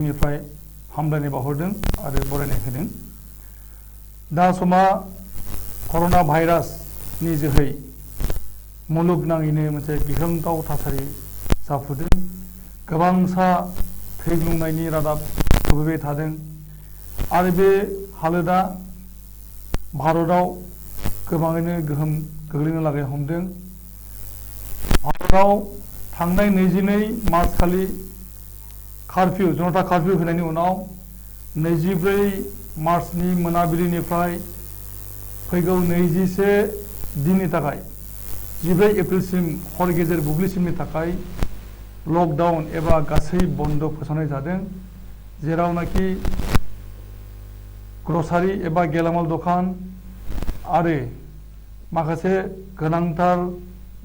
निफ्राय हामलायनाय बावहरदों आरो बरायनाय होदों। दा समा कर'ना भाइरासनि जोहै मुलुगनाङैनो मोनसे गिख्रंथाव थासारि जाफुदों। गोबांसा थैग्लुंनायनि रादाब होफैबाय थादों आरो बे हालोदा भारताव गोबाङैनो गोहोम गोग्लैनो लागै हमदों। भारताव थांनाय 22 मार्च खालि कर्फ्यू जनता कर्फ्यू होनायनि उनाव 24 मार्चनि मोनाबिलिनिफ्राय फैगौ 21 दिननि थाखाय 14 एप्रिलसिम हर गेजेर बुब्लिसिमनि थाखाय लकडाउन एबा गासै बन्द फोसावनाय जादों। जेरावनाखि ग्रसारि एबा गेलामाल दखान आरो माखासे गोनांथार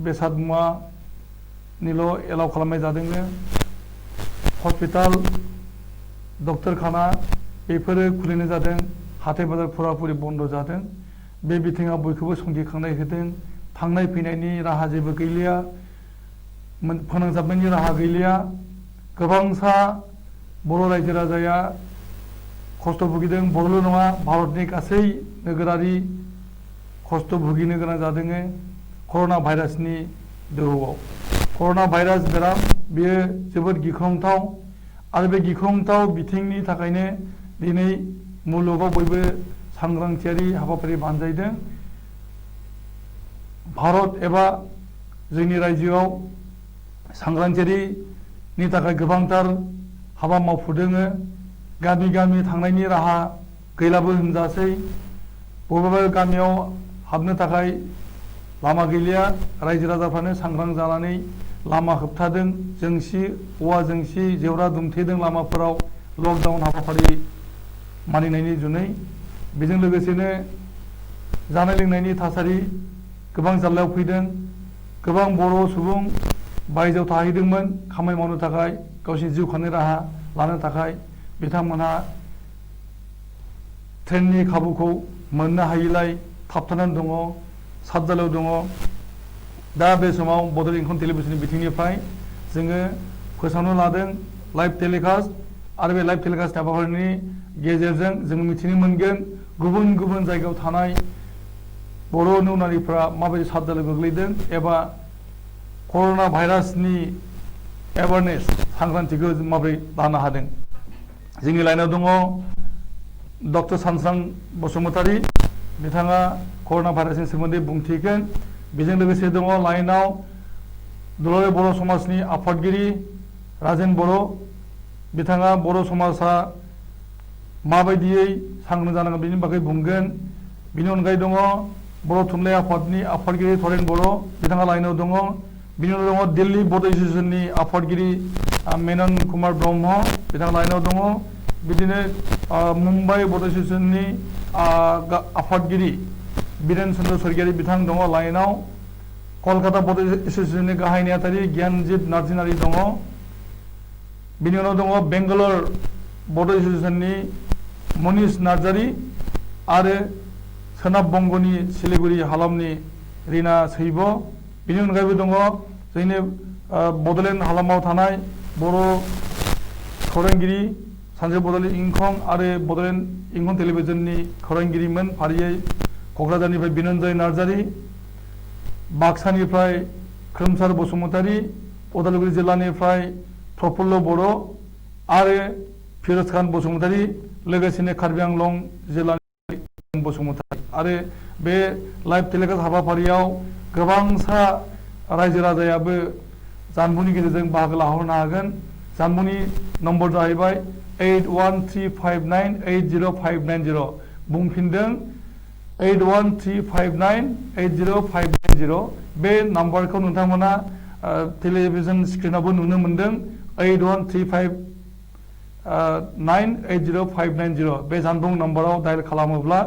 बेसाद मुवानिल' एलाउ खालामनाय जादों। हस्पिटाल डक्टरखाना बेफोरो खुलिनाय जादों। हाथाय बाजार फुराफुरि बन्द जादों। बे बिथिङाव बयखौबो संखिखांनाय होदों। थांनाय फैनायनि राहा जेबो गैलिया, फोनांजाबनायनि राहा गैलिया। गोबांसा बर' रायजो राजाया खस्थ' भुगिदों। बर'ल' नङा, भारतनि गासै नोगोरारि खस्थ' भुगिनो गोनां जादों कर'ना भाइरासनि दोहौआव। कर'ना भाइरास बेराम बेयो जोबोद गिख्रंथाव आरो बे गिख्रंथाव बिथिंनि थाखायनो दिनै मुलुगाव बयबो सांग्रांथियारि हाबाफारि बानजायदों। भारत एबा जोंनि रायजोआव सांग्रांथियारिनि थाखाय गोबांथार हाबा मावफुदों। गामि गामि थांनायनि राहा गैलाबो होनजासै। बबेबा गामियाव हाबनो थाखाय लामा गैलिया। रायजो राजाफ्रानो सांग्रां जानानै लामा होबथादों। जोंसि औवा जोंसि जेवरा दुमथेदों लामाफोराव लकडाउन हाबाफारि मानिनायनि जुनै। बेजों लोगोसेनो जानाय लोंनायनि थासारि गोबां जारलायाव फैदों। गोबां बर' सुबुं बायजोआव थाहैदोंमोन खामानि मावनो थाखाय, गावसोरनि जिउ खांनाय राहा लानो थाखाय। बिथांमोनहा ट्रेननि खाबुखौ मोननो हायिलाय थाबथानानै दङ, साबजालायाव दङ। दा बे समाव बड'लेण्ड इंखं टेलिभिजननि बिथिंनिफ्राय जोङो फोसावनो लादों लाइभ टेलिकास्ट आरो बे लाइभ टेलिकास्ट हाबाफारिनि गेजेरजों जों मिथिनो मोनगोन गुबुन गुबुन जायगायाव थानाय बर' नौनारिफ्रा माबायदि साबजालायाव गोग्लैदों एबा कर'ना भाइरासनि एवारनेस सांग्रांथिखौ जों माबोरै लानो हादों। जोंनि लाइनाव दङ डक्टर सानस्रां बसुमतारी। बिथाङा कर'ना भाइरासनि सोमोन्दै बुंथिगोन। बेजों लोगोसे दङ लाइनाव दुलाराय बर' समाजनि आफादगिरि राजेन बर'। बिथाङा बर' समाजा माबायदियै सांग्रां जानांगोन बेनि बागै बुंगोन। बिनि अनगायै दङ बर' थुनलाइ आफादनि आफादगिरि धरेन बर'। बिथाङा लाइनाव दङ। बिनि उनाव दङ दिल्ली बड' एस'सिएसननि आफादगिरि मेनन कुमार ब्रह्म। बिथाङा लाइनाव दङ। बिदिनो मुम्बाइ बड' एस'सिएसननि आफादगिरि बिरेन चन्द्र स्वर्गियारी बिथां दङ लाइनाव। कलकाता बड' एस'सिएसननि गाहाय नेहाथारि गियानजित नार्जिनारि दङ। बिनि उनाव दङ बेंगालर बड' एस'सिएसननि मनीष नार्जारी आरो सोनाब बंग'नि सिलिगुरि हालामनि रिना सैब। बिनि अनगायैबो दङ जोंनि बड'लेण्ड हालामाव थानाय बर' खौरांगिरि सानसे बड'लेण्ड इंखं आरो बड'लेण्ड इंखं टेलिभिजननि खौरांगिरिमोन फारियै क'क्राझारनिफ्राय बिनन्जय नार्जारी, बाक्सानिफ्राय खोमसार बसुमतारी, उदालगुरि जिल्लानिफ्राय प्रफुल्ल बर' आरो फिरज खान बसुमतारी, लोगोसेनो कार्बि आंलं जिल्लानि बसुमतारी। आरो बे लाइभ टेलिकास्ट हाबाफारियाव गोबांसा रायजो राजायाबो जानबुंनि गेजेरजों बाहागो लाहरनो हागोन। जानबुंनि नम्बर जाहैबाय 8135980590। बुंफिनदों 8135980590। बे नाम्बारखौ नोंथांमोना टेलिभिजन स्क्रिनावबो नुनो मोनदों। 8135980590 बे जानबुं नाम्बाराव डायेल खालामोब्ला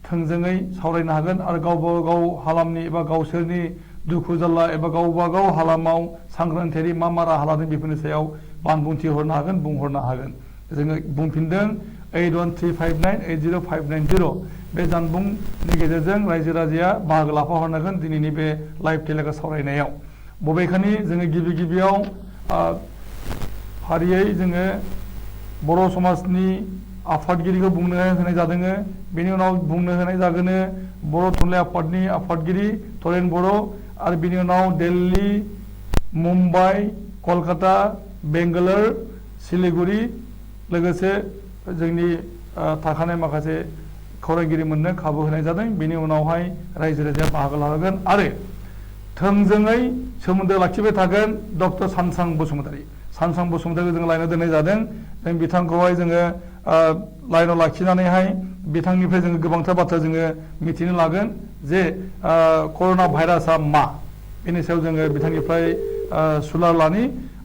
थोंजोङै सावरायनो हागोन आरो गावबा गाव हालामनि एबा गावसोरनि दुखु जारला एबा गावबा गाव हालामाव सांग्रांथियारि मा राहा लादों बेफोरनि सायाव बानबुंथि हरनो हागोन, बुंहरनो हागोन। जोङो बुंफिनदों 8135980590। बे जानबुंनि गेजेरजों रायजो राजाया बाहागो लाफाहरनांगोन दिनैनि बे लाइभ टेलिकास्ट सावरायनायाव। बबेखानि जोङो गिबियाव फारियै जोङो बर' समाजनि आफादगिरिखौ बुंनो होनाय जादों बेनि उनाव बुंनो होनाय जागोन बर' थुनलाइ आफादनि आफादगिरि तरेन बर' आरो बिनि उनाव दिल्ली मुम्बाइ कलकाता बेंगालुरु सिलिगुरि लोगोसे जोंनि थाखानाय माखासे खौरांगिरि मोननो खाबु होनाय जादों बेनि उनावहाय रायजो राजाया बाहागो लागोन आरो थोंजोङै सोमोन्दो लाखिबाय थागोन डक्टर सानसां बसुमतारी बसुमतारीखौ जों लाइनाव दोननाय जादों जों बिथांखौहाय जोङो लाइनाव लाखिनानैहाय बिथांनिफ्राय जोङो गोबांथार बाथ्रा जोङो मिथिनो लागोन जे कर'ना भाइरासआ मा बेनि सायाव जोङो बिथांनिफ्राय सुलार लानि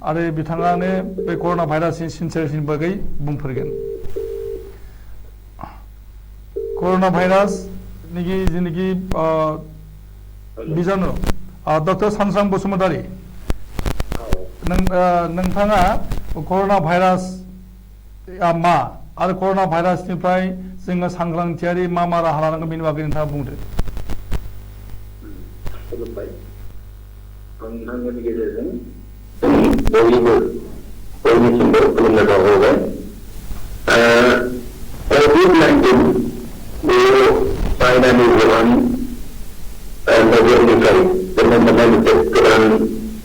आरो बिथाङानो बे कर'ना भाइरासनि सिनसियारिटिनि बागै बुंफोरगोन कर'ना भाइरासनि जेनाखि बिजानु डक्टर सानसां बसुमतारी नोंथाङा कर'ना भाइरासआ मा आरो कर'ना भाइरासनिफ्राय जोङो सांग्रांथियारि मा राहा लानांगोन बेनि बागै नोंथाङा बुंदो खुलुमबाय नोंथांमोननि गेजेरजों बयनिबो बयनिसिमबो खुलुमनाय बावहरबाय COVID-19 बेयो चाइनानि वुहान नोगोरनिफ्राय जोनोम मोननाय मोनसे गोदान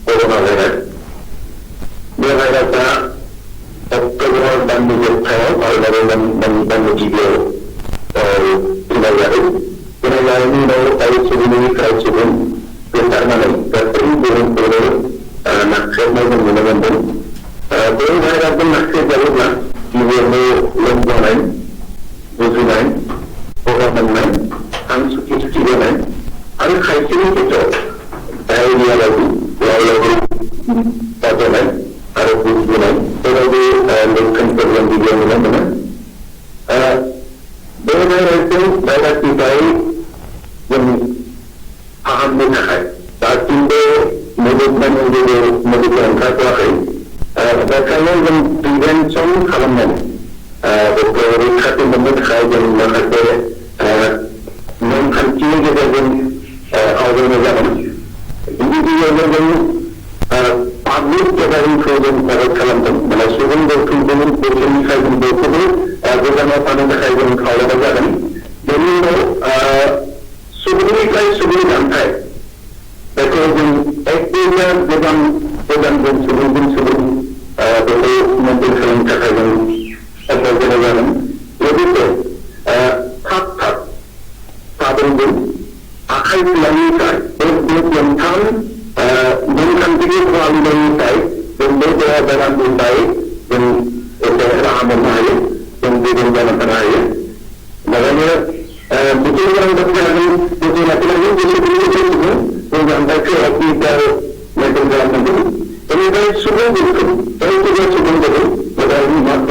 कर'ना भाइरास बे भाइरासआ अक्ट'बर दाननि जोबथायाव आरो नभेम्बर दाननि गिबियाव फैनाय जादों फैनाय जानायनि उनाव दायो सुबुंनिफ्राय सुबुं गोसारनानै गासै बुहुमखौनो नाख्रेबनाय जों नुनो मोनदों बे भाइरासजों नाख्रेबजायोब्ला गिबियावनो लोमजानाय गुजुनाय गगा मोननाय हां सुखि सुखि जानाय आरो खायसेनि खेथ्रआव डायरिया बायदि लाव जानाय आरो गुजुनाय बेबायदि लक्षणफोर जों गिबियाव नुनो मोनो बे भाइरासनिफ्राय जों फाहामनो थाखाय दासिमबो मुलुगनाङै जेबो मुलिफोर ओंखारथ'वाखै बेखायनो जों प्रिभेन्सन खालामनानै बेखौ रैखाथि मोननो थाखाय जों माखासे नेमखान्थिनि गेजेरजों आवगायनाय जागोन गिबियावनो जों पाब्लिक गेदारिंखौ जों मदद खालामदों माने सुबुं बेसोरनिफ्राय जों बेखौबो गोजानाव थानो थाखाय जों खावलायनाय जागोन बेनि उनाव सुबुंनिफ्राय सुबुं जानथाय बेखौ जों एखदम गोजानजों सुबुंजों सुबुं बेखौ मेनटेन खालामनो थाखाय जों सावरायनाय जागोन लोगोसे थाब साबोनजों आखाइ सुनायनिफ्राय बे मोनथाम नेमखान्थिनि फालिनायनिफ्राय जों बे बेरामनिफ्राय जों एसे राहा मोननो हायो जों गोजोन जाना थानो हायो बेखायनो बिथिं गोनां बाथ्राजों जोथोन लाखिनांगौ जेसेबांनिफ्राय सुबुं जों जानथायखौ हस्पिटाल मेनटेन खालामनांगौ बेनिफ्राय सुबुंफोरखौ जायखिजाया सुबुंफोरखौ मोजाङै मास्क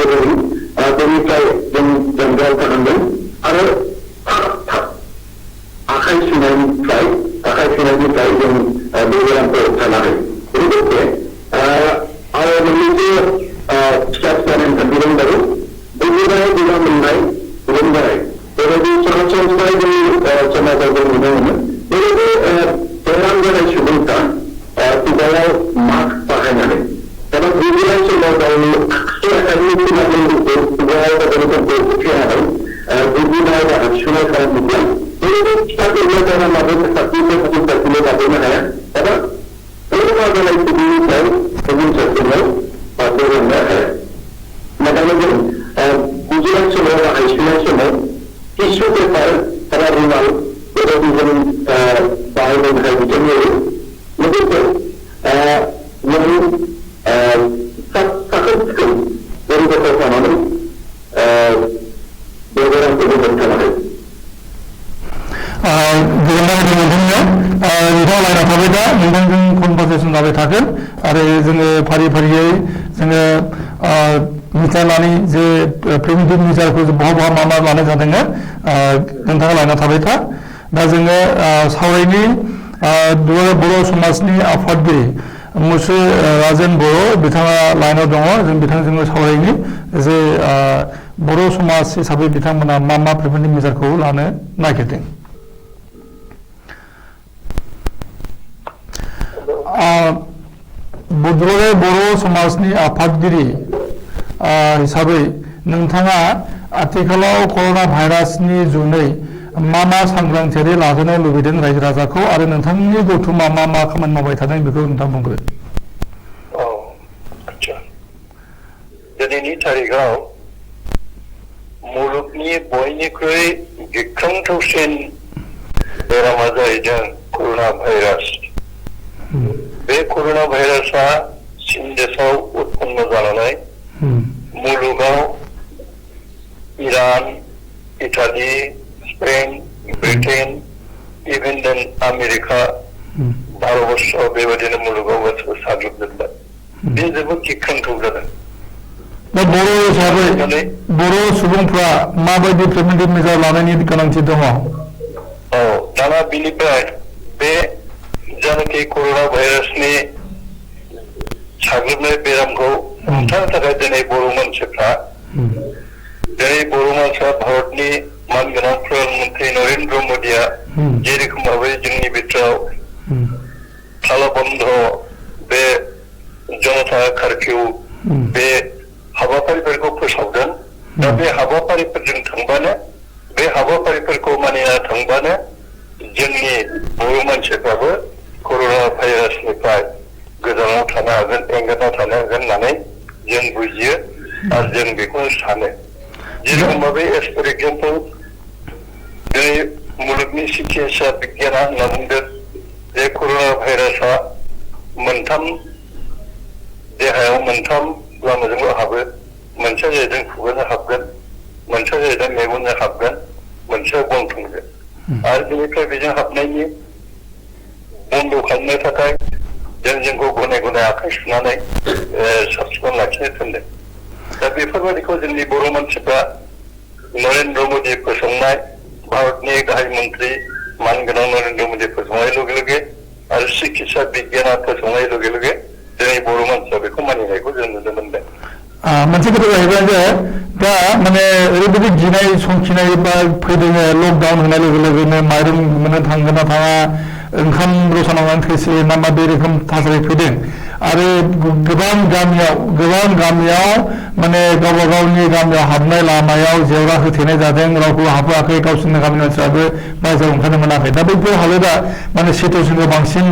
बेनिफ्राय जों जानगाराव थानांगोन आरो थाब आखाइ सुनायनिफ्राय जों बे बेरामखौ होबथानो हायो लोगोसे आरो मोननैसो फिसा नेमखान्थि दंबावो गुजुनाय गगा मोननाय लोमजानाय बेबायदि सरासनस्रायै जोंनि समाजाव जों नुनो मोनो बेबायदि बेराम जानाय सुबुंफ्रा खुगायाव मास्क बाहायनानै एबा गुजुनाय समाव गावनि आखाइ आखाइनि खुगाफोरखौ खुगायाव गथ'फोरखौ खेरानै गुजुनाय बा हासुनाय खालामोब्ला बेबायदि फिसा फिसा बेरामाबो साबसिननिफ्राय बारग'नो हाया एबा बेराम जानाय सुबुंनिफ्राय गुबुन सासेनाव बारग'लांनो हाया मानोना जों गुजुनाय समाव बा हासुनाय समाव टिसु पेपार एबा रुमाल बेबायदि जों बाहायनो थाखाय बिथोन होयो लोगोसे जों साखोन सिखोन जों गथ' थानानै बे बेरामखौ होबथानो हायो नोंथाङा लायना थाबाय दा नोंथांजों कनभारसेसन जाबाय थागोन आरो जोङो फारि फारियै जोङो मिथिनानै जे प्रिभेन्टिभ मेजारखौ बहा मा लानाय जादों नोंथाङा लायना थाबाय था दा जोङो सावरायनि बर' समाजनि आफादगिरि मुसु राजेन बर' बिथाङा लाइनाव दङ जों बिथांजों सावरायनि जे बर' समाज हिसाबै बिथांमोना मा प्रिभेन्टिभ मेजारखौ लानो नागिरदों दुलाराय बर' समाजनि आफादगिरि हिसाबै नोंथाङा आथिखालाव कर'ना भाइरासनि जुनै मा सांग्रांथियारि लाहोनो लुबैदों रायजो राजाखौ आरो नोंथांनि गौथुमा मा खामानि मावबाय थादों बेखौ नोंथां बुंग्रो। दिनैनि तारिखाव मुलुगनि बयनिख्रुइ गिख्रंथावसिन बेरामा जाहैदों कर'ना भाइरास। बे कर'ना भाइरासआ चीन देशआव उत्पन्न जानानै मुलुगाव Iran, Italy, Spain, Britain, even देन आमेरिका, भारतबर्षआव बेबायदिनो मुलुगाव गासिबो साग्लोबजोब्बाय। बे जोबोद गिख्रंथाव जादों। दा बर' हिसाबै बर' सुबुंफ्रा माबायदि प्रिभेन्टिभ मेजार लानायनि गोनांथि दङ? दाना बिनिफ्राय बे जानाखि कर'ना भाइरासनि साग्लोबनाय बेरामखौ हमथानो थाखाय दिनै बर' मानसिफ्रा भारतनि मानगोनां प्रधानमन्त्रि नरेन्द्र मोदीआ जेरखम भाबै जोंनि बिथोराव तालाबन्द बे जनता कार्फ्यू बे हाबाफारिफोरखौ फोसावदों। दा बे हाबाफारिफोरजों थांबानो बे हाबाफारिफोरखौ मानिना थांबानो जोंनि बर' मानसिफ्राबो कर'ना भाइरासनिफ्राय गोजानाव थानो हागोन, एंगारना थानो हागोन होननानै जों बुजियो आरो जों बेखौनो सानो। जेरखम भाबै एज फर एग्जाम्पल दिनै मुलुगनि सिकित्सा बिगियाना होनना बुंदों जे कर'ना भाइरासआ देहायाव मोनथाम लामाजोंल' हाबो। मोनसेया जाहैदों खुगाजों हाबगोन, मोनसेया जाहैदों मेगनजों हाबगोन, मोनसेया गन्थंजों। आरो बेनिफ्राय बेजों हाबनायनि बन्द' खालामनो थाखाय जोंखौ गनाय गनाय आखाइ सुनानै साब सिखोन लाखिनो थिनदों। दा बेफोरबायदिखौ जोंनि बर' मानसिफ्रा नरेन्द्र मोदी फोसावनाय भारतनि गाहाय मन्त्रि मानगोनां नरेन्द्र मोदी फोसावनाय लगे लगे आरो सिकित्सा बिगियाना फोसावनाय लगे लगे दिनै बर' मानसिया बेखौ मानिनायखौ जों नुनो मोनदों। मोनसे खोथा जाहैबाय जे दा माने ओरैबायदि गिनाय संखिनाय बा फैदों लकडाउन होनाय लोगो लोगोनो माइरं मोननो थांगोन ना थाङा, ओंखाम रसा नांनानै थैसै ना मा बे रोखोम थासारि फैदों। आरो गोबां गामियाव माने गावबा गावनि गामियाव हाबनाय लामायाव जेवरा होथेनाय जादों, रावखौ हाबहोआखै, गावसोरनि गामिनि मानसिफ्राबो बायजोआव ओंखारनो मोनाखै। दा बैफोर हालोदा माने सिटुवेसनखौ बांसिन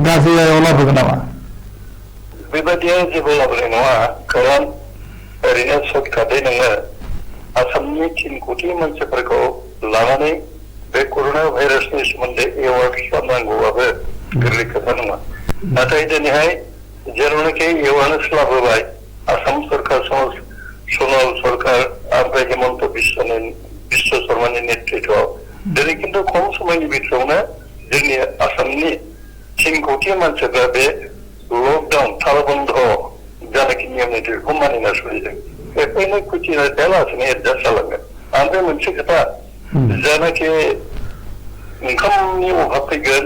गाज्रियाव लाबोगोन नामा? बेबायदिया जेबो लाबोनाय नङा, खारन ओरैनो सर्टकाटै नोङो आसामनि 3 कोटि मानसिफोरखौ लानानै बे कर'ना भाइरासनि सोमोन्दै एवार्ड खालामनांगौआबो गोरलै खोथा नङा। नाथाय दिनैहाय जेरावनाखि एवारनेस लाबोबाय आसाम सरकार, सनल सरकार ओमफ्राय हेमन्त बिश्व शर्मानि नेतृत्वआव दिनै खिन्थु खम समनि बिथोरावनो जोंनि आसामनि 3 कोटि मानसिफ्रा बे लकडाउन तालाबन्द जानाखि नियम नितिखौ मानिना सोलिदों। बेफोरनो खुथिना थायालासेनो एडजास्ट जालांगोन। ओमफ्राय मोनसे खोथा, जानाखि ओंखामनि अभाब फैगोन,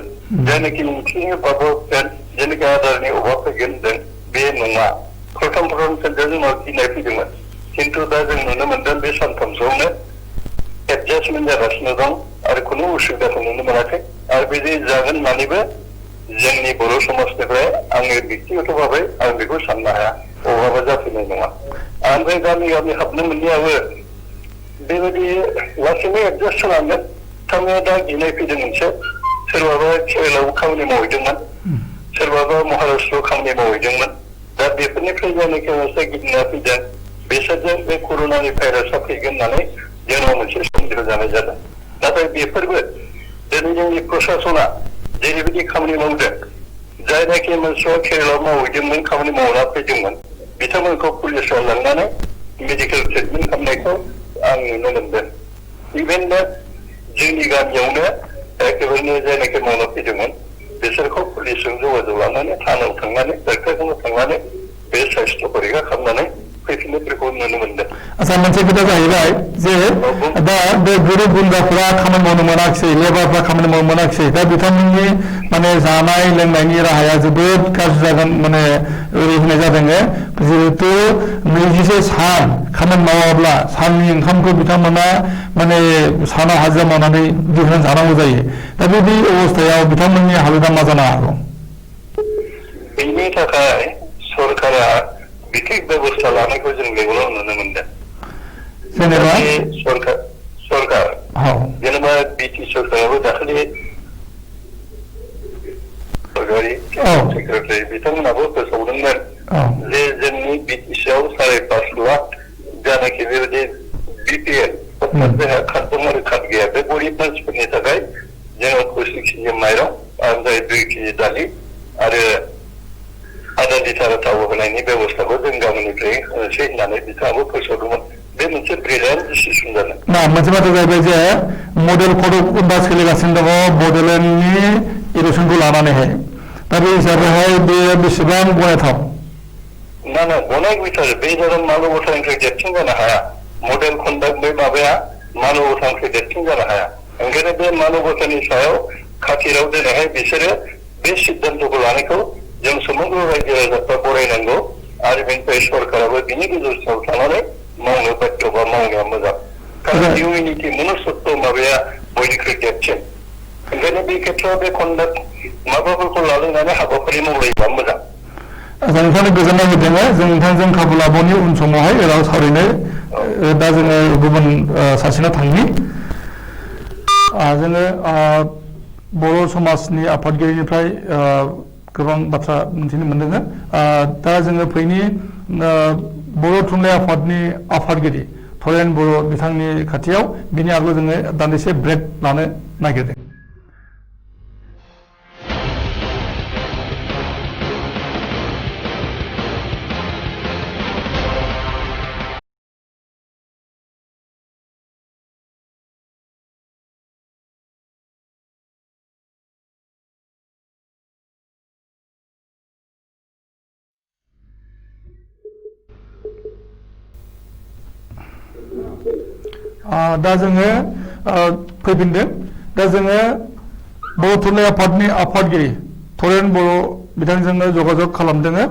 जायनाखि ओंख्रिनि अभाब फैगोन, जायनाखि आदारनि अभाब फैगोन होनदों, बे नङा। प्रथम जोंनाव गिनाय फैदोंमोन, खिन्थु दा जों नुनो मोनदों बे सानथामसोआवनो एडजास्टमेन्ट जागासिनो दं आरो खुनु उसुबिदाखौ नुनो मोनाखै। आरो बिदि जागोन होननानैबो जोंनि बर' समाजनिफ्राय आङो बेक्तिगत भाबै आं बेखौ साननो हाया, अभाबा जाफैनाय नङा। ओमफ्राय गामि हाबनो मोननायाबो बेबायदि लासैनो एडजास्ट जालांगोन। थारमाने दा गिनाय फैदों मोनसे, सोरबाबा केरेलायाव खामानि मावहैदोंमोन, सोरबाबा महाराष्ट्रआव खामानि मावहैदोंमोन। दा बेफोरनिफ्राय जायनाखि मोनसे गिदिंना फैदों, बिसोरजों बे कर'नानि भाइरासआ फैगोन होननानै जोंनाव मोनसे सन्देह जानाय जादों। नाथाय बेफोरबो दिनै जोंनि प्रसासना जेरैबायदि खामानि मावदों, जायनाखि मानसिया केरेलायाव मावहैदोंमोन, खामानि मावना फैदोंमोन, बिथांमोनखौ पुलिसआ लांनानै मेडिकेल ट्रिटमेन्ट खालामनायखौ आं नुनो मोनदों। इभेन दा जोंनि गामियावनो एखेबारे जायनाखि मावना फैदोंमोन, बिसोरखौ पुलिसजों जगाजग लानानै थानायाव थांनानै डाक्टारजों थांनानै बे साइस्थ' परिखा खालामनानै फैफिननायफोरखौ नुनो मोनदों। आच्छा, मोनसे खोथा जाहैबाय जे दा बे गोरिब गुन्द्राफोरा खामानि मावनो मोनाखिसै, लेबारफ्रा खामानि मावनो मोनाखिसै, दा बिथांमोननि माने जानाय लोंनायनि राहाया जोबोद गाज्रि जागोन, माने ओरै होनाय जादों जिहेतु 24 सान खामानि मावाब्ला साननि ओंखामखौ बिथांमोना माने सानाव हाजिरा मावनानै दिहुननानै जानांगौ जायो। दा बेबायदि अबस्थायाव बिथांमोननि हालोदा मा जानो हागौ? बेनि थाखाय सरकारा बिथिक बेबस्था लानायखौ जों मेगनाव नुनो मोनदों। जेनेबा सरकार औ जेनेबा बिटि सरकाराबो दाखालि सरकारि सेक्रेटारि बिथांमोनाबो फोसावदोंमोन जे जोंनि बिटिसिआव 5.5 लाख जानाखि बेबायदि बिपिएल जोंहा कास्टमार कार्ड गैया बे गरिब मानसिफोरनि थाखाय जोङो 25 केजि माइरं ओमफ्राय 2 केजि दालि आरो आधा लिटार थाव होनायनि बेबस्थाखौ जों गामिनिफ्राय होनोसै होननानै बिथाङाबो फोसावदोंमोन। बे मोनसे ब्रिलियान्ट डिसिसन जादों। ना मोनसे बाथ्रा जाहैबाय जे मडेल कड दा सोलिगासिनो दङ बड'लेण्डनि इलेक्सनखौ लानानैहाय दा बे हिसाबैहाय बेयो बेसेबां गनायथाव? ना गनायथाव बे जादों मानबतानिफ्राय देरसिन जानो हाया। मडेल कन्डाक्ट बे माबाया मानबतानिफ्राय देरसिन जानो हाया। ओंखायनो बे मानबतानि सायाव खाथिराव दिनैहाय बिसोरो बे सिद्धान्तखौ लानायखौ जों समग्र रायजो राजाफ्रा बरायनांगौ आरो बेनिफ्राय सरकाराबो बिनि गेजेराव थानानै मावनो बाध्य बा मावनाया मोजां। कारण इउनिटि मनसत्व माबाया बयनिख्रुइ देरसिन। ओंखायनो बे खेत्रआव बे कन्डाक्ट माबाफोरखौ लालायनानै हाबाफारि मावलायोबा मोजां। नोंथांनो गोजोननाय होदों जों नोंथांजों खाबु लाबावनि उन समावहाय राव सावरायनो दा जोङो गुबुन सासेनाव थांनि जोङो बर' समाजनि आफादगिरिनिफ्राय गोबां बाथ्रा मिथिनो मोनदों। दा जोङो फैनि बर' थुनलाइ आफादनि आफादगिरि थरेन बर' बिथांनि खाथियाव बिनि आगोलाव जोङो दान्दिसे ब्रेक लानो नागिरदों। दा जोङो फैफिनदों। दा जोङो बर' थुनलाइ आफादनि आफादगिरि थरेन बर' बिथांजोंनो जगाजग खालामदों।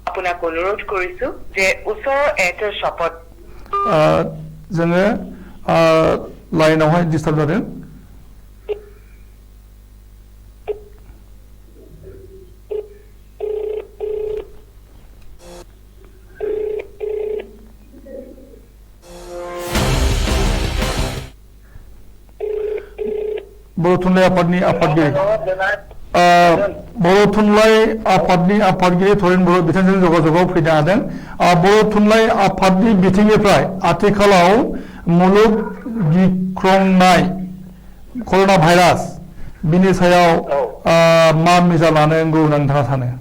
আপোনাক অনুৰোধ কৰিছো যে ওচৰৰ এয়াৰটেল শ্বপত जोङो लाइनावहाय डिस्टार्ब जादों। बर' थुनलाइ आफादनि आफादगिरि बर' थुनलाइ आफादनि आफादगिरि थरेन बर' बिथांजों जगाजगआव फैनो हादों। बर' थुनलाइ आफादनि बिथिंनिफ्राय आथिखालाव मुलुग गिख्रंनाय कर'ना भाइरास बिनि सायाव मा मेजार लानांगौ होननानै नोंथाङा सानो?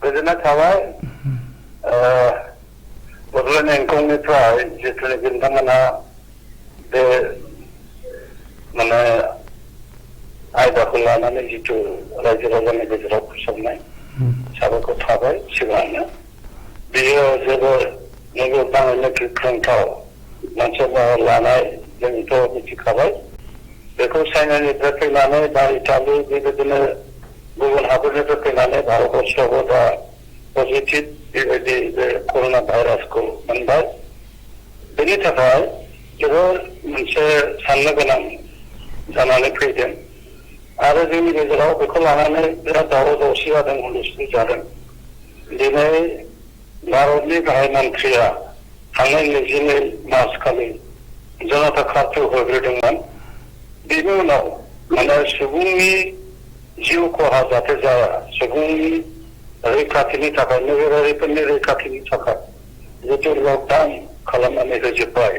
गोजोननाय थाबाय। बड'लेण्ड इंखंनिफ्राय जिथुनाखि नोंथांमोना बे माने आयदाखौ लानानै जिथु रायजो राजानि गेजेराव फोसावनाय साबायखर थाबाय सिगाङावनो। बेयो जोबोर नोगोरनाङैनो गिख्रंथाव मोनसे महर लानाय जोंथ' मिथिखाबाय। बेखौ चाइनानिफ्राय फैनानै दा इटालि बेबायदिनो गुबुन हादरनिफ्राय फैनानै भारतबर्षआवबो दा पजिटिभ बेबायदि बे कर'ना भाइरासखौ मोनबाय। बेनि थाखाय जोबोर मोनसे साननो गोनां जानानै फैदों आरो जोंनि गेजेराव बेखौ लानानै बिराद दावराव दावसि जादों, हुलस्थुल जादों। दिनै भारतनि गाहाय मन्थ्रिया थांनाय 22 मार्च खालि जनता कार्फ्यु होग्रोदोंमोन। बेनि उनाव माने सुबुंनि जिउ खहा जाहाथे जाया, सुबुंनि रैखाथिनि थाखाय, नोगोरारिफोरनि रैखाथिनि थाखाय जितु लकडाउन खालामनानै होजोब्बाय।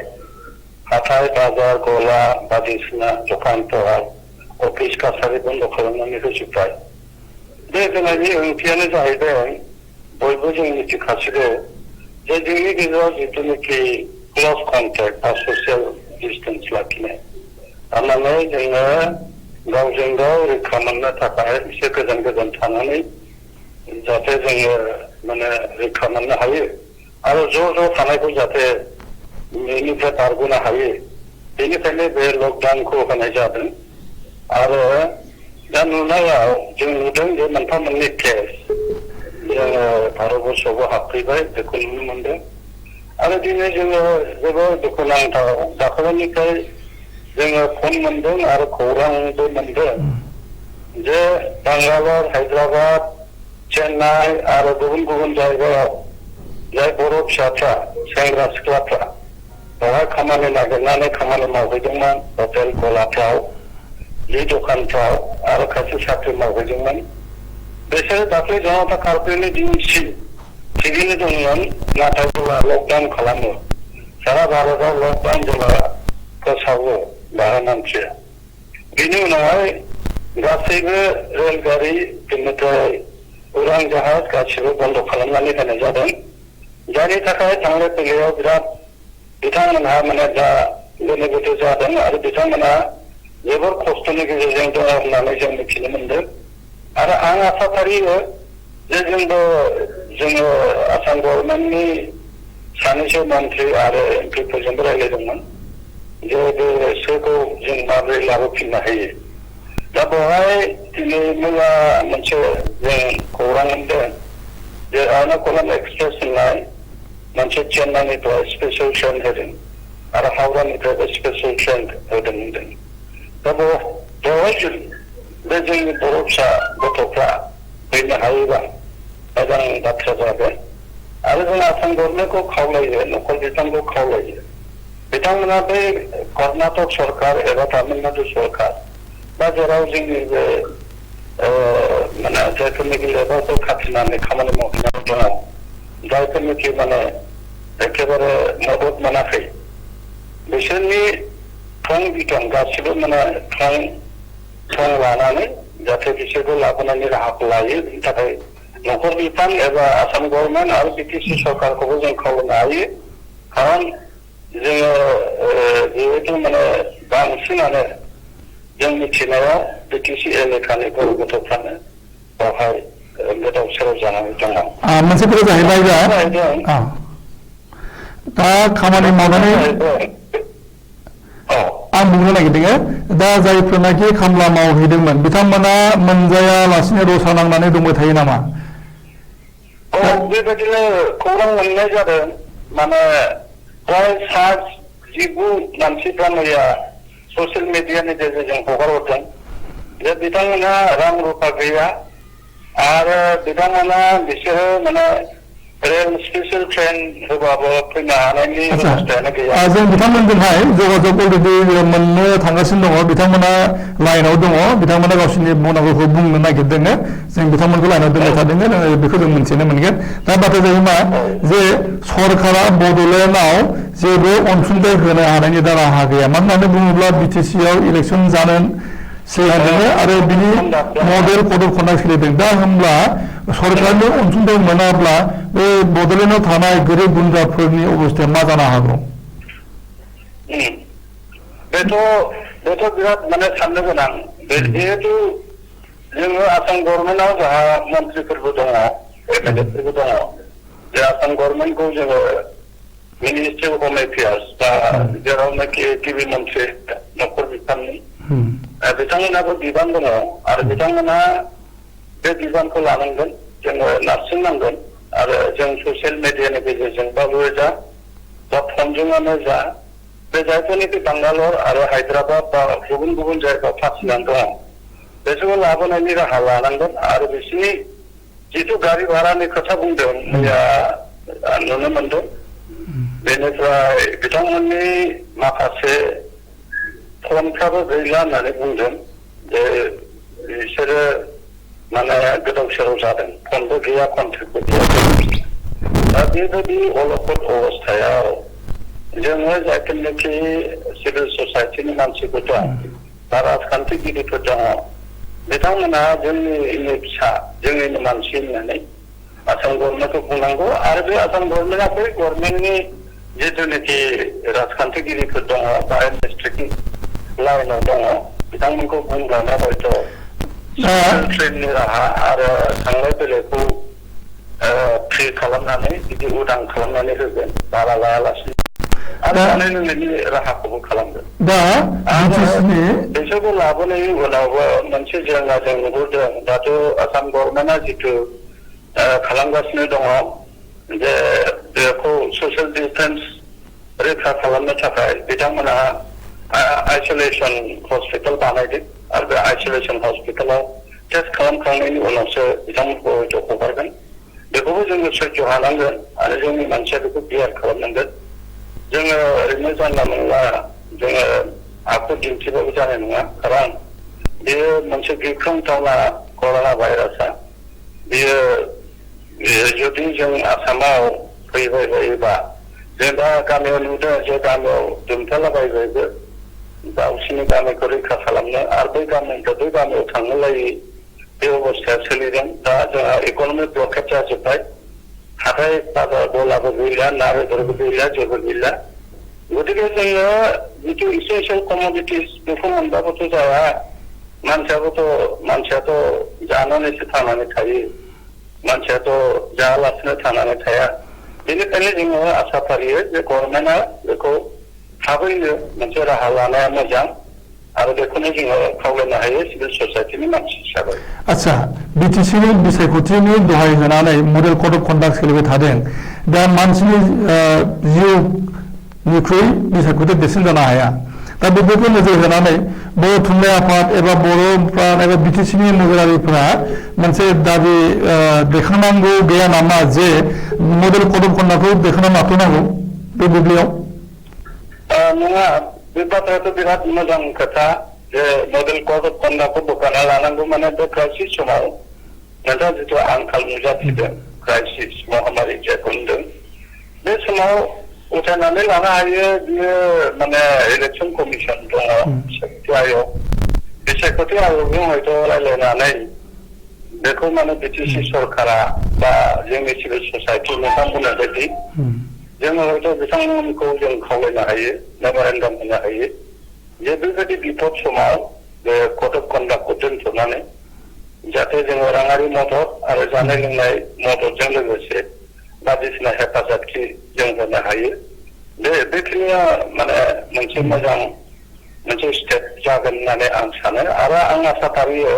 हाथाय बाजार गला बायदिसिना दखानफोराव अफिस कासारि बन्द खालामनानै होजोब्बाय। बे होनायनि ओंथियानो जाहैदों बयबो जों मिथिखासिगौ जे जोंनि गेजेराव जिथुनाखि क्लस कन्टेक्ट बा ससियेल डिस्टेन्स लाखिनाय थारमाने जोङो गावजों गाव रैखा मोननो थाखाय एसे गोजान गोजान थानानै जाहाथे जोङो माने रैखा मोननो हायो आरो ज' थानायखौ जाहाथे बेनिफ्राय बारग'नो हायो, बेनिखायनो बे लकडाउनखौ होनाय जादों। आरो दा नुनायाव जों नुदों जे मोनफा मोननै केस जोङो भारतबर्षआवबो हाबफैबाय, बेखौ नुनो मोनदों। आरो दिनै जोङो जोबोर दुखुनांथाव दाखालिनिफ्राय जोङो फन मोनदों आरो खौरांबो मोनदों जे बांगालर हायद्राबाद चेन्नाई आरो गुबुन गुबुन जायगायाव जाय बर' फिसाफ्रा सेंग्रा सिख्लाफ्रा बेवहाय खामानि नागिरनानै खामानि मावहैदोंमोन हटेल गलाफ्राव जि दखानफ्राव आरो खायसे साख्रि मावहैदोंमोन बिसोरो दाख्लै जनता कार्फ्यूनि दिनसिम थिगैनो दंमोन नाथाय जेब्ला लकडाउन खालामो सारा भारताव लकडाउन जेब्ला फोसावो भारत मन्थ्रिया बिनि उनावहाय गासैबो रेलगारि बेनिफ्राय उरां जाहाज गासिबो बन्द खालामनानै होनाय जादों जायनि थाखाय थांलाय फैलायाव बिराद बिथांमोनहा माने दा गोनो गोथो जादों आरो बिथांमोनहा जोबोर खस्थ'नि गेजेरजों दङ होननानै जों मिथिनो मोनदों आरो आं आसा फारियो जे जोङो आसाम गभर्नमेन्टनि सानैसो मन्थ्रि आरो एमपिफोरजोंबो रायज्लायदोंमोन जे बेसोरखौ जों माबोरै लाबोफिननो हायो दा बेवहाय दिनै मैया मोनसे जों खौरां मोनदों जे एर्नाकुलम एक्सप्रेस होननाय मोनसे चेन्नाइनिफ्राय स्पेसियेल ट्रेन होदों आरो हावड़ानिफ्रायबो स्पेसियेल ट्रेन होदों होनदों दा बेवहाय बे जोंनि बर' फिसा गथ'फ्रा फैनो हायोबा मोजां बाथ्रा जागोन आरो जों आसाम गभर्नमेन्टखौ खावलायो नखर बिथांखौ खावलायो बिथांमोना बे कर्नाटक सरकार एबा तामिलनाडु सरकार बा जेराव जोंनि बे माने जायफोरनिखि लेबारफोर खाथिनानै खामानि मावहैनानै दङ जायफोरनिखि माने एखेबारे मदद मोनाखै बिसोरनि थं बिथं गासिबो माने थं लानानै जाहाथे बिसोरखौ लाबोनायनि राहाखौ लायो बिनि थाखाय नखर बिफान एबा आसाम गभर्नमेन्ट आरो बिटिसि सरकारखौबो जों खावलायनो हायो खारन जोङो जिहेतु माने बांसिनानो जों मिथिनायाव बिटिसि एलेकानि बर' गथ'फ्रानो बेवहाय गोदाव सोराव जानानै दङ मोनसे खोथा जाहैबाय दा खामानि मावनानै आं बुंनो नागिरदों दा जायफोरनाखि खामला मावहैदोंमोन बिथांमोना मोनजायालासिनो रसा नांनानै दंबाय थायो नामा? बेबायदिनो खौरां मोननाय जादों माने प्राय 19 मानसिफ्रा मैया ससियेल मिडियानि गेजेरजों हगारहरदों जे बिथांमोना रां रुफा गैया आरो बिथांमोना बिसोरो माने रेल स्पेसियेल ट्रेन होबाबो फैनो हानायनि अबस्थायानो गैया जों बिथांमोनजोंहाय जगाजग अलरेडि मोननो थांगासिनो दङ बिथांमोना लाइनाव दङ बिथांमोना गावसोरनि बुंनांगौखौ बुंनो नागिरदों जों बिथांमोनखौ लाइनाव दोनबाय थादों बेखौ जों मिथिनो मोनगोन दा बाथ्राया जाहैबाय मा जे सरकारा बड'लेण्डआव जेबो अनसुंथाइ होनो हानायनि दा राहा गैया मानो होननानै बुङोब्ला बिटिसिआव इलेक्सन जानो सिगांनो आरो बिनि मडेल कड अफ कन्डाक्ट सोलिदों दा होमब्ला सरकारनि अनसुंथाइ मोनाब्ला बे बड'लेण्डआव थानाय गोरिब गुन्द्राफोरनि अबस्थाया मा जानो हागौ बेथ' बिराद माने साननो गोनां जिहेतु जोङो आसाम गभर्नमेन्टआव जोंहा मन्थ्रिफोरबो दङ एमएलएफोरबो दङ जे आसाम गभर्नमेन्टखौ जोङो मिनिस्ट्रि अफ होम एफेयार्स बा जेरावनाखि गिबि मन्थ्रि नखर बिफाननि बिथांमोनहाबो बिबान दङ आरो बिथांमोनहा बे बिबानखौ लानांगोन जोङो नारसिननांगोन आरो जों ससियेल मिडियानि गेजेरजोंबाबो जा बा फनजोंनो जा बे जायफोरनिखि बांगालर आरो हायद्राबाद बा गुबुन गुबुन जायगायाव फासिनानै दङ बिसोरखौ लाबोनायनि राहा लानांगोन आरो बिसोरनि जिथु गारि भारानि खोथा बुंदों मैया नुनो मोनदों बेनिफ्राय बिथांमोननि माखासे फनफ्राबो गैला होननानै बुंदों जे बिसोरो माने गोदाव सोराव जादों फनबो गैया कन्ट्रेक्टबो गैया दा बेबायदि अलखद अबस्थायाव जोङो जायफोरनाखि सिभिल ससाइटिनि मानसिफोर दं बा राजखान्थिगिरिफोर दङ बिथांमोना जोंनिनो फिसा जोंनिनो मानसि होननानै आसाम गभर्नमेन्टखौ बुंनांगौ आरो बे आसाम गभर्नमेन्टआ बै गभर्नमेन्टनि जिथुनाखि राजखान्थिगिरिफोर दङ बा एडमिनिस्ट्रेटिभ लाइनाव दङ बिथांमोनखौ बुंब्लानो हयथ' ट्रेननि राहा आरो थांलाय फैलायखौ फ्रि खालामनानै बिदि उदां खालामनानै होगोन बारा लायालासिनो आरो जानाय लोंनायनि राहाखौबो खालामगोन दा बिसोरखौ लाबोनायनि उनावबो मोनसे जेंना जों नुहुरदों दाथ' आसाम गभर्नमेन्टआ जिथु खालामगासिनो दङ जे बेखौ ससियेल डिस्टेन्स रैखा खालामनो थाखाय बिथांमोनहा आइसोलेसन हस्पिटाल बानायदों आरो बे आइसोलेसन हस्पिटालाव टेस्ट खालामखांनायनि उनावसो बिथांमोनखौ हयथ' हगारगोन बेखौबो जोङो सैज्य हानांगोन आरो जोंनि मानसिया बेखौ बियार खालामनांगोन जोङो ओरैनो जानला मोनला जोङो आखु दिन्थिबाबो जानाय नङा खारन बेयो मोनसे गिख्रंथावना कर'ना भाइरासआ बेयो जुदि जों आसामाव फैबाय बायोबा जों दा गामियाव नुदों जे गामियाव दुमथालाबायबायबो गावसिनि गामिखौ रैखा खालामनो आरो बै गामिनिफ्राय बै गामियाव थांनो लायै बे अबस्थाया सोलिदों दा जोंहा इक'नमिक ब्लकेज जाजोब्बाय हाथाय बाजार गलाबो गैला ना बेदरबो गैला जेबो गैला गतिके जोङो जितु इसेन्सियेल कमडिटिस बेखौ मोनबाबोथ' जाया मानसियाथ' जानानैसो थांनानै थायो मानसियाथ' जायालासिनो थांनानै थाया बेनिखायनो जोङो आसा फारियो जे गभर्नमेन्टआ बेखौ थाबैनो मोनसे राहा लानाया मोजां आरो बेखौनो जोङो खावलायनो हायो सिभिल ससाइटिनि मानसि हिसाबै आच्छा बिटिसिनि बिसायख'थिनि दहाय होनानै मडेल कड अफ कन्डाक्ट सोलिबाय थादों दा मानसिनि जिउनिख्रुइ बिसायख'थिया देरसिन जानो हाया दा बेफोरखौ नोजोर होनानै बर' थुनलाइ आफाद एबा बर'फ्रा एबा बिटिसिनि नोगोरारिफ्रा मोनसे दाबि दैखांनांगौ गैया नामा जे मडेल कड अफ कन्डाक्टखौ दैखांना लाथ'नांगौ बे बुब्लियाव नङा बे बाथ्रायाथ' बिराद मोजां खोथा जे मडेल कड अफ कन्डाक्टखौ बोखारना लानांगौ माने बे क्राइसिस समाव नोंथाङा जिथु आंखाल नुजाथिदों क्राइसिस महामारि जायखौ होनदों बे समाव उथायनानै लानो हायो बियो माने इलेक्सन कमिसन दङ सायख'थि आयग बे सायख'थि आयगजों हयथ' रायज्लायनानै बेखौ माने बिटिसि सरकारा बा जोंनि सिभिल ससाइटि नोंथांमोनहा बायदि जोङो हयथ' बिथांमोनखौ जों खावलायनो हायो मेम'रेन्डाम होनो हायो जे बेबायदि बिपद समाव बे कड अफ कन्डाक्टखौ दोनथ'नानै जाहाथे जोङो राङारि मदद आरो जानाय लोंनाय मददजों लोगोसे बायदिसिना हेफाजाबथि जों होनो हायो बेखिनिया माने मोनसे मोजां मोनसे स्टेप जागोन होननानै आं सानो आरो आं आसा फारियो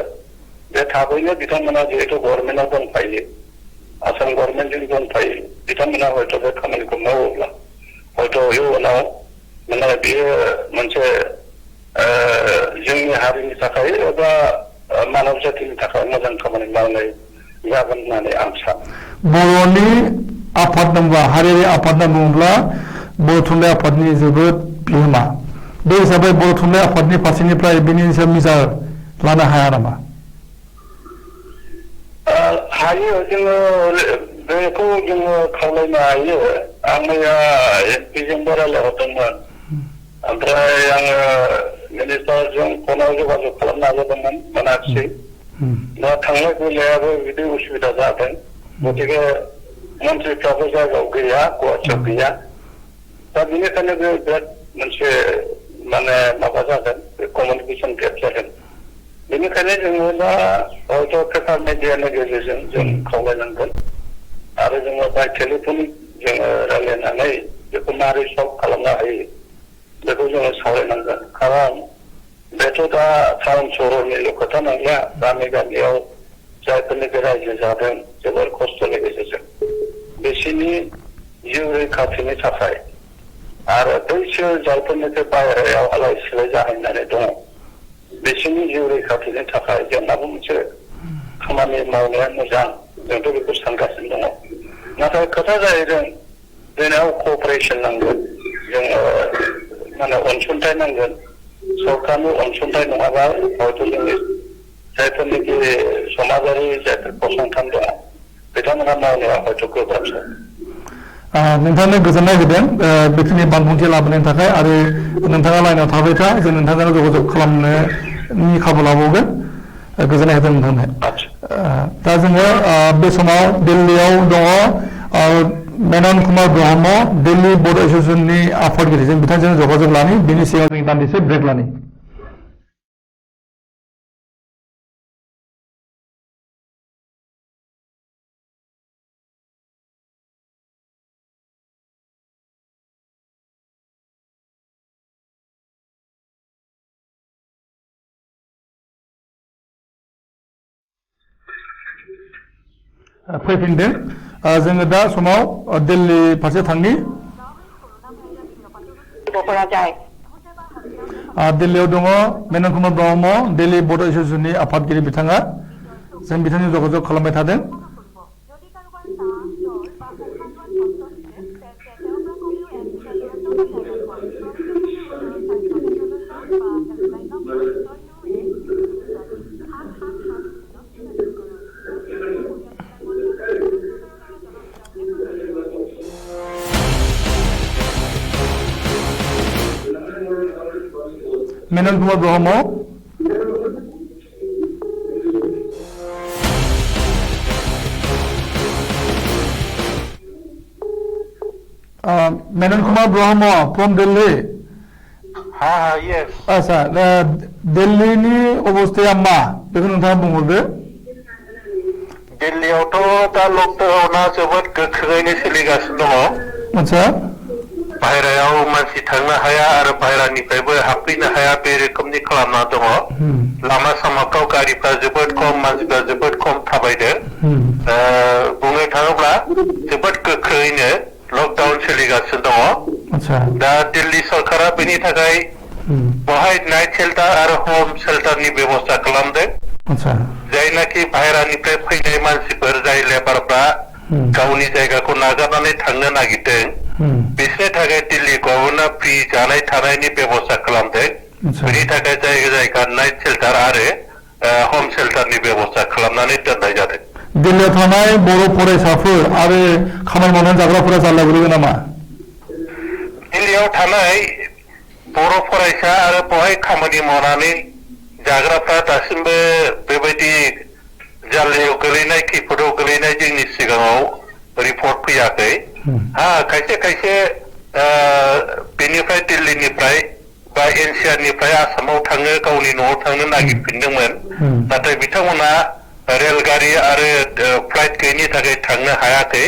बे थाबैनो बिथांमोना जिहेतु गभर्नमेन्टआव दंफायो आसाम गभर्नमेन्टजों दंफायो बिथांमोना हयथ' बे खामानिखौ मावोब्ला हयथ' इयुनाव माने बेयो मोनसे जोंनि हारिनि थाखाय एबा मानब जातिनि थाखाय मोजां खामानि मावनाय जागोन होननानै आं सानो बर'नि आफाद होनब्ला हारियारि आफाद होनना बुङोब्ला बर' थुनलाइ आफादनि जोबोद बिहोमा बे हिसाबै बर' थुनलाइ आफादनि फारसेनिफ्राय बेनि सायाव मिजार लानो हाया नामा हायो जोङो बेखौ जोङो खावलायनो हायो आं मैया एमपिजोंबो रायज्लायहरदोंमोन ओमफ्राय आङो मिनिस्टारजों फनाव जगाजग खालामनो नाजादोंमोन मोनाखिसै दा थांलाय फैलायाबो बिदि उसुबिदा जादों गतिके मन्थ्रिफ्राबो जायगायाव गैया गुवाहाटियाव गैया दा बेनिखायनो बे बिराद मोनसे माने माबा जादों बे कमिउनिकेसन गेप जादों बेनिखायनो जोङो दा हयथ' पेपार मिडियानि गेजेरजों जों खावलायनांगोन आरो जोङो बाय टेलिफनिक जोङो रायज्लायनानै बेखौ मारै सल्भ खालामनो हायो बेखौ जोङो सावरायनांगोन खारन बेथ' दा टाउन सहरनिल' खोथा नंला गामि गामियाव जायफोरनिफ्राय रायजो जादों जोबोर खस्थ'नि गेजेरजों बिसोरनि जिउ रैखाथिनि थाखाय आरो बैसोर जायफोरनिफ्राय बाहेरायाव आलाय सिलाय जाहैनानै दङ बिसोरनि जिउ रैखाथिनि थाखाय जोंनाबो मोनसे खामानि मावनाया मोजां जोंथ' बेखौ सानगासिनो दङ नाथाय खोथा जाहैदों जोंनाव क'अपारेसन नांगोन जोङो माने अनसुंथाइ नांगोन सरकारनि अनसुंथाइ नङाबा हयथ' जोंनि जायफोरनिखि समाजारि जायफोर फसंथान दङ बिथांमोना मावनाया हयथ' गोब्राबसै नोंथांनो गोजोननाय होदों बेखिनि बानबुंथि लाबोनायनि थाखाय आरो नोंथाङा लाइनाव थाबाय था जों नोंथांजों जगाजग खालामनायनि खाबु लाबावगोन गोजोननाय होदों नोंथांनो दा जोङो बे समाव दिल्लीयाव दङ मेनन कुमार ब्रह्म दिल्ली बर' एस'सियेसननि आफादगिरि जों बिथांजों जगाजग लानि बिनि सिगां जों दान्दिसे ब्रेक लानि फैफिनदों जोङो दा समाव दिल्ली फारसे थांनि दिल्लीयाव दङ मेनन कुमार ब्रह्म दिल्ली बर' एस'सियेसननि आफादगिरि बिथाङा जों बिथांजों जगाजग खालामबाय थादों। যদি কাৰোবাৰ কাহ জ্বৰ বা উশাহ লোৱাত কষ্ট হৈছে তেন্তে তেওঁৰ পৰা কমেও 1 মিটাৰ দূৰত্ব বজাই ৰাখক। প্ৰয়োজন হ'লে ওচৰৰ স্বাস্থ্য কেন্দ্ৰলৈ যাওক বা helpline number 91-777-7770 Menon Kumar Brahma Menon Kumar Brahma from Delhi हाँ यस आच्छा दिल्लीनि अबस्थाया मा बेखौ नोंथाङा बुंहरदो दिल्लीयावथ' दा लकडाउना जोबोद गोख्रोङैनो सोलिगासिनो दङ आच्छा बाहेरायाव मानसि थांनो हाया आरो बाहेरानिफ्रायबो हाबफैनो हाया बे रोखोमनि खालामना दङ लामा सामाफ्राव गारिफ्रा जोबोद खम मानसिफ्रा जोबोद खम थाबायदों बुंनो थाङोब्ला जोबोद गोख्रोङैनो लकडाउन सोलिगासिनो दङ आच्छा दा दिल्ली सरकारा बेनि थाखाय बहाय नाइट शेल्टार आरो होम शेल्टारनि बेबस्था खालामदों आच्छा जायनाखि बाहेरानिफ्राय फैनाय मानसिफोर जाय लेबारफ्रा गावनि जायगाखौ नागारनानै थांनो नागिरदों बिसोरनि थाखाय दिल्ली गभर्नमेन्टआ फ्रि जानाय थानायनि बेबस्था खालामदों बेनि थाखाय जायगा जायगा नाइट शेल्टार आरो होम शेल्टारनि बेबस्था खालामनानै दोननाय जादों दिल्लीयाव थानाय बर' फरायसाफोर आरो खामानि मावनानै जाग्राफोरा जारला गोलैगोन नामा दिल्लीयाव थानाय बर' फरायसा आरो बहाय खामानि मावनानै जाग्राफ्रा दासिमबो बेबायदि जारलायाव गोलैनाय खैफोदाव गोलैनाय जोंनि सिगाङाव रिपर्ट फैयाखै खायसे खायसे बेनिफ्राय दिल्लीनिफ्राय बा एनसिआरनिफ्राय आसामाव थांनो गावनि न'आव थांनो नागिरफिनदोंमोन नाथाय बिथांमोना रेलगारि आरो फ्लाइट गैयिनि थाखाय थांनो हायाखै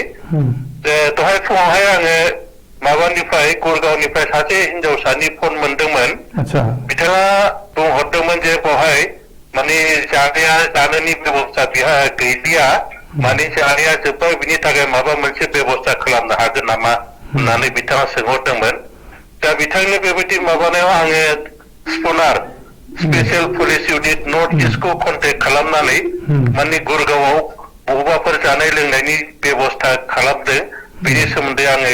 दहाय फुङावहाय आङो माबानिफ्राय गुरगावनिफ्राय सासे हिनजावसानि फन मोनदोंमोन बिथाङा बुंहरदोंमोन जे बहाय माने जानोनि बेबस्था बिहा गैलिया माने जानाया जोब्बाय बिनि थाखाय माबा मोनसे बेबस्था खालामनो हागोन नामा होननानै बिथाङा सोंहरदोंमोन दा बिथांनि बेबायदि माबानायाव आङो स्पनार स्पेशल पुलिस इउनिट नर्थ इस्टखौ कन्टेक्ट खालामनानै माने गुरगावआव बबेबाफोर जानाय लोंनायनि बेबस्था खालामदों बेनि सोमोन्दै आङो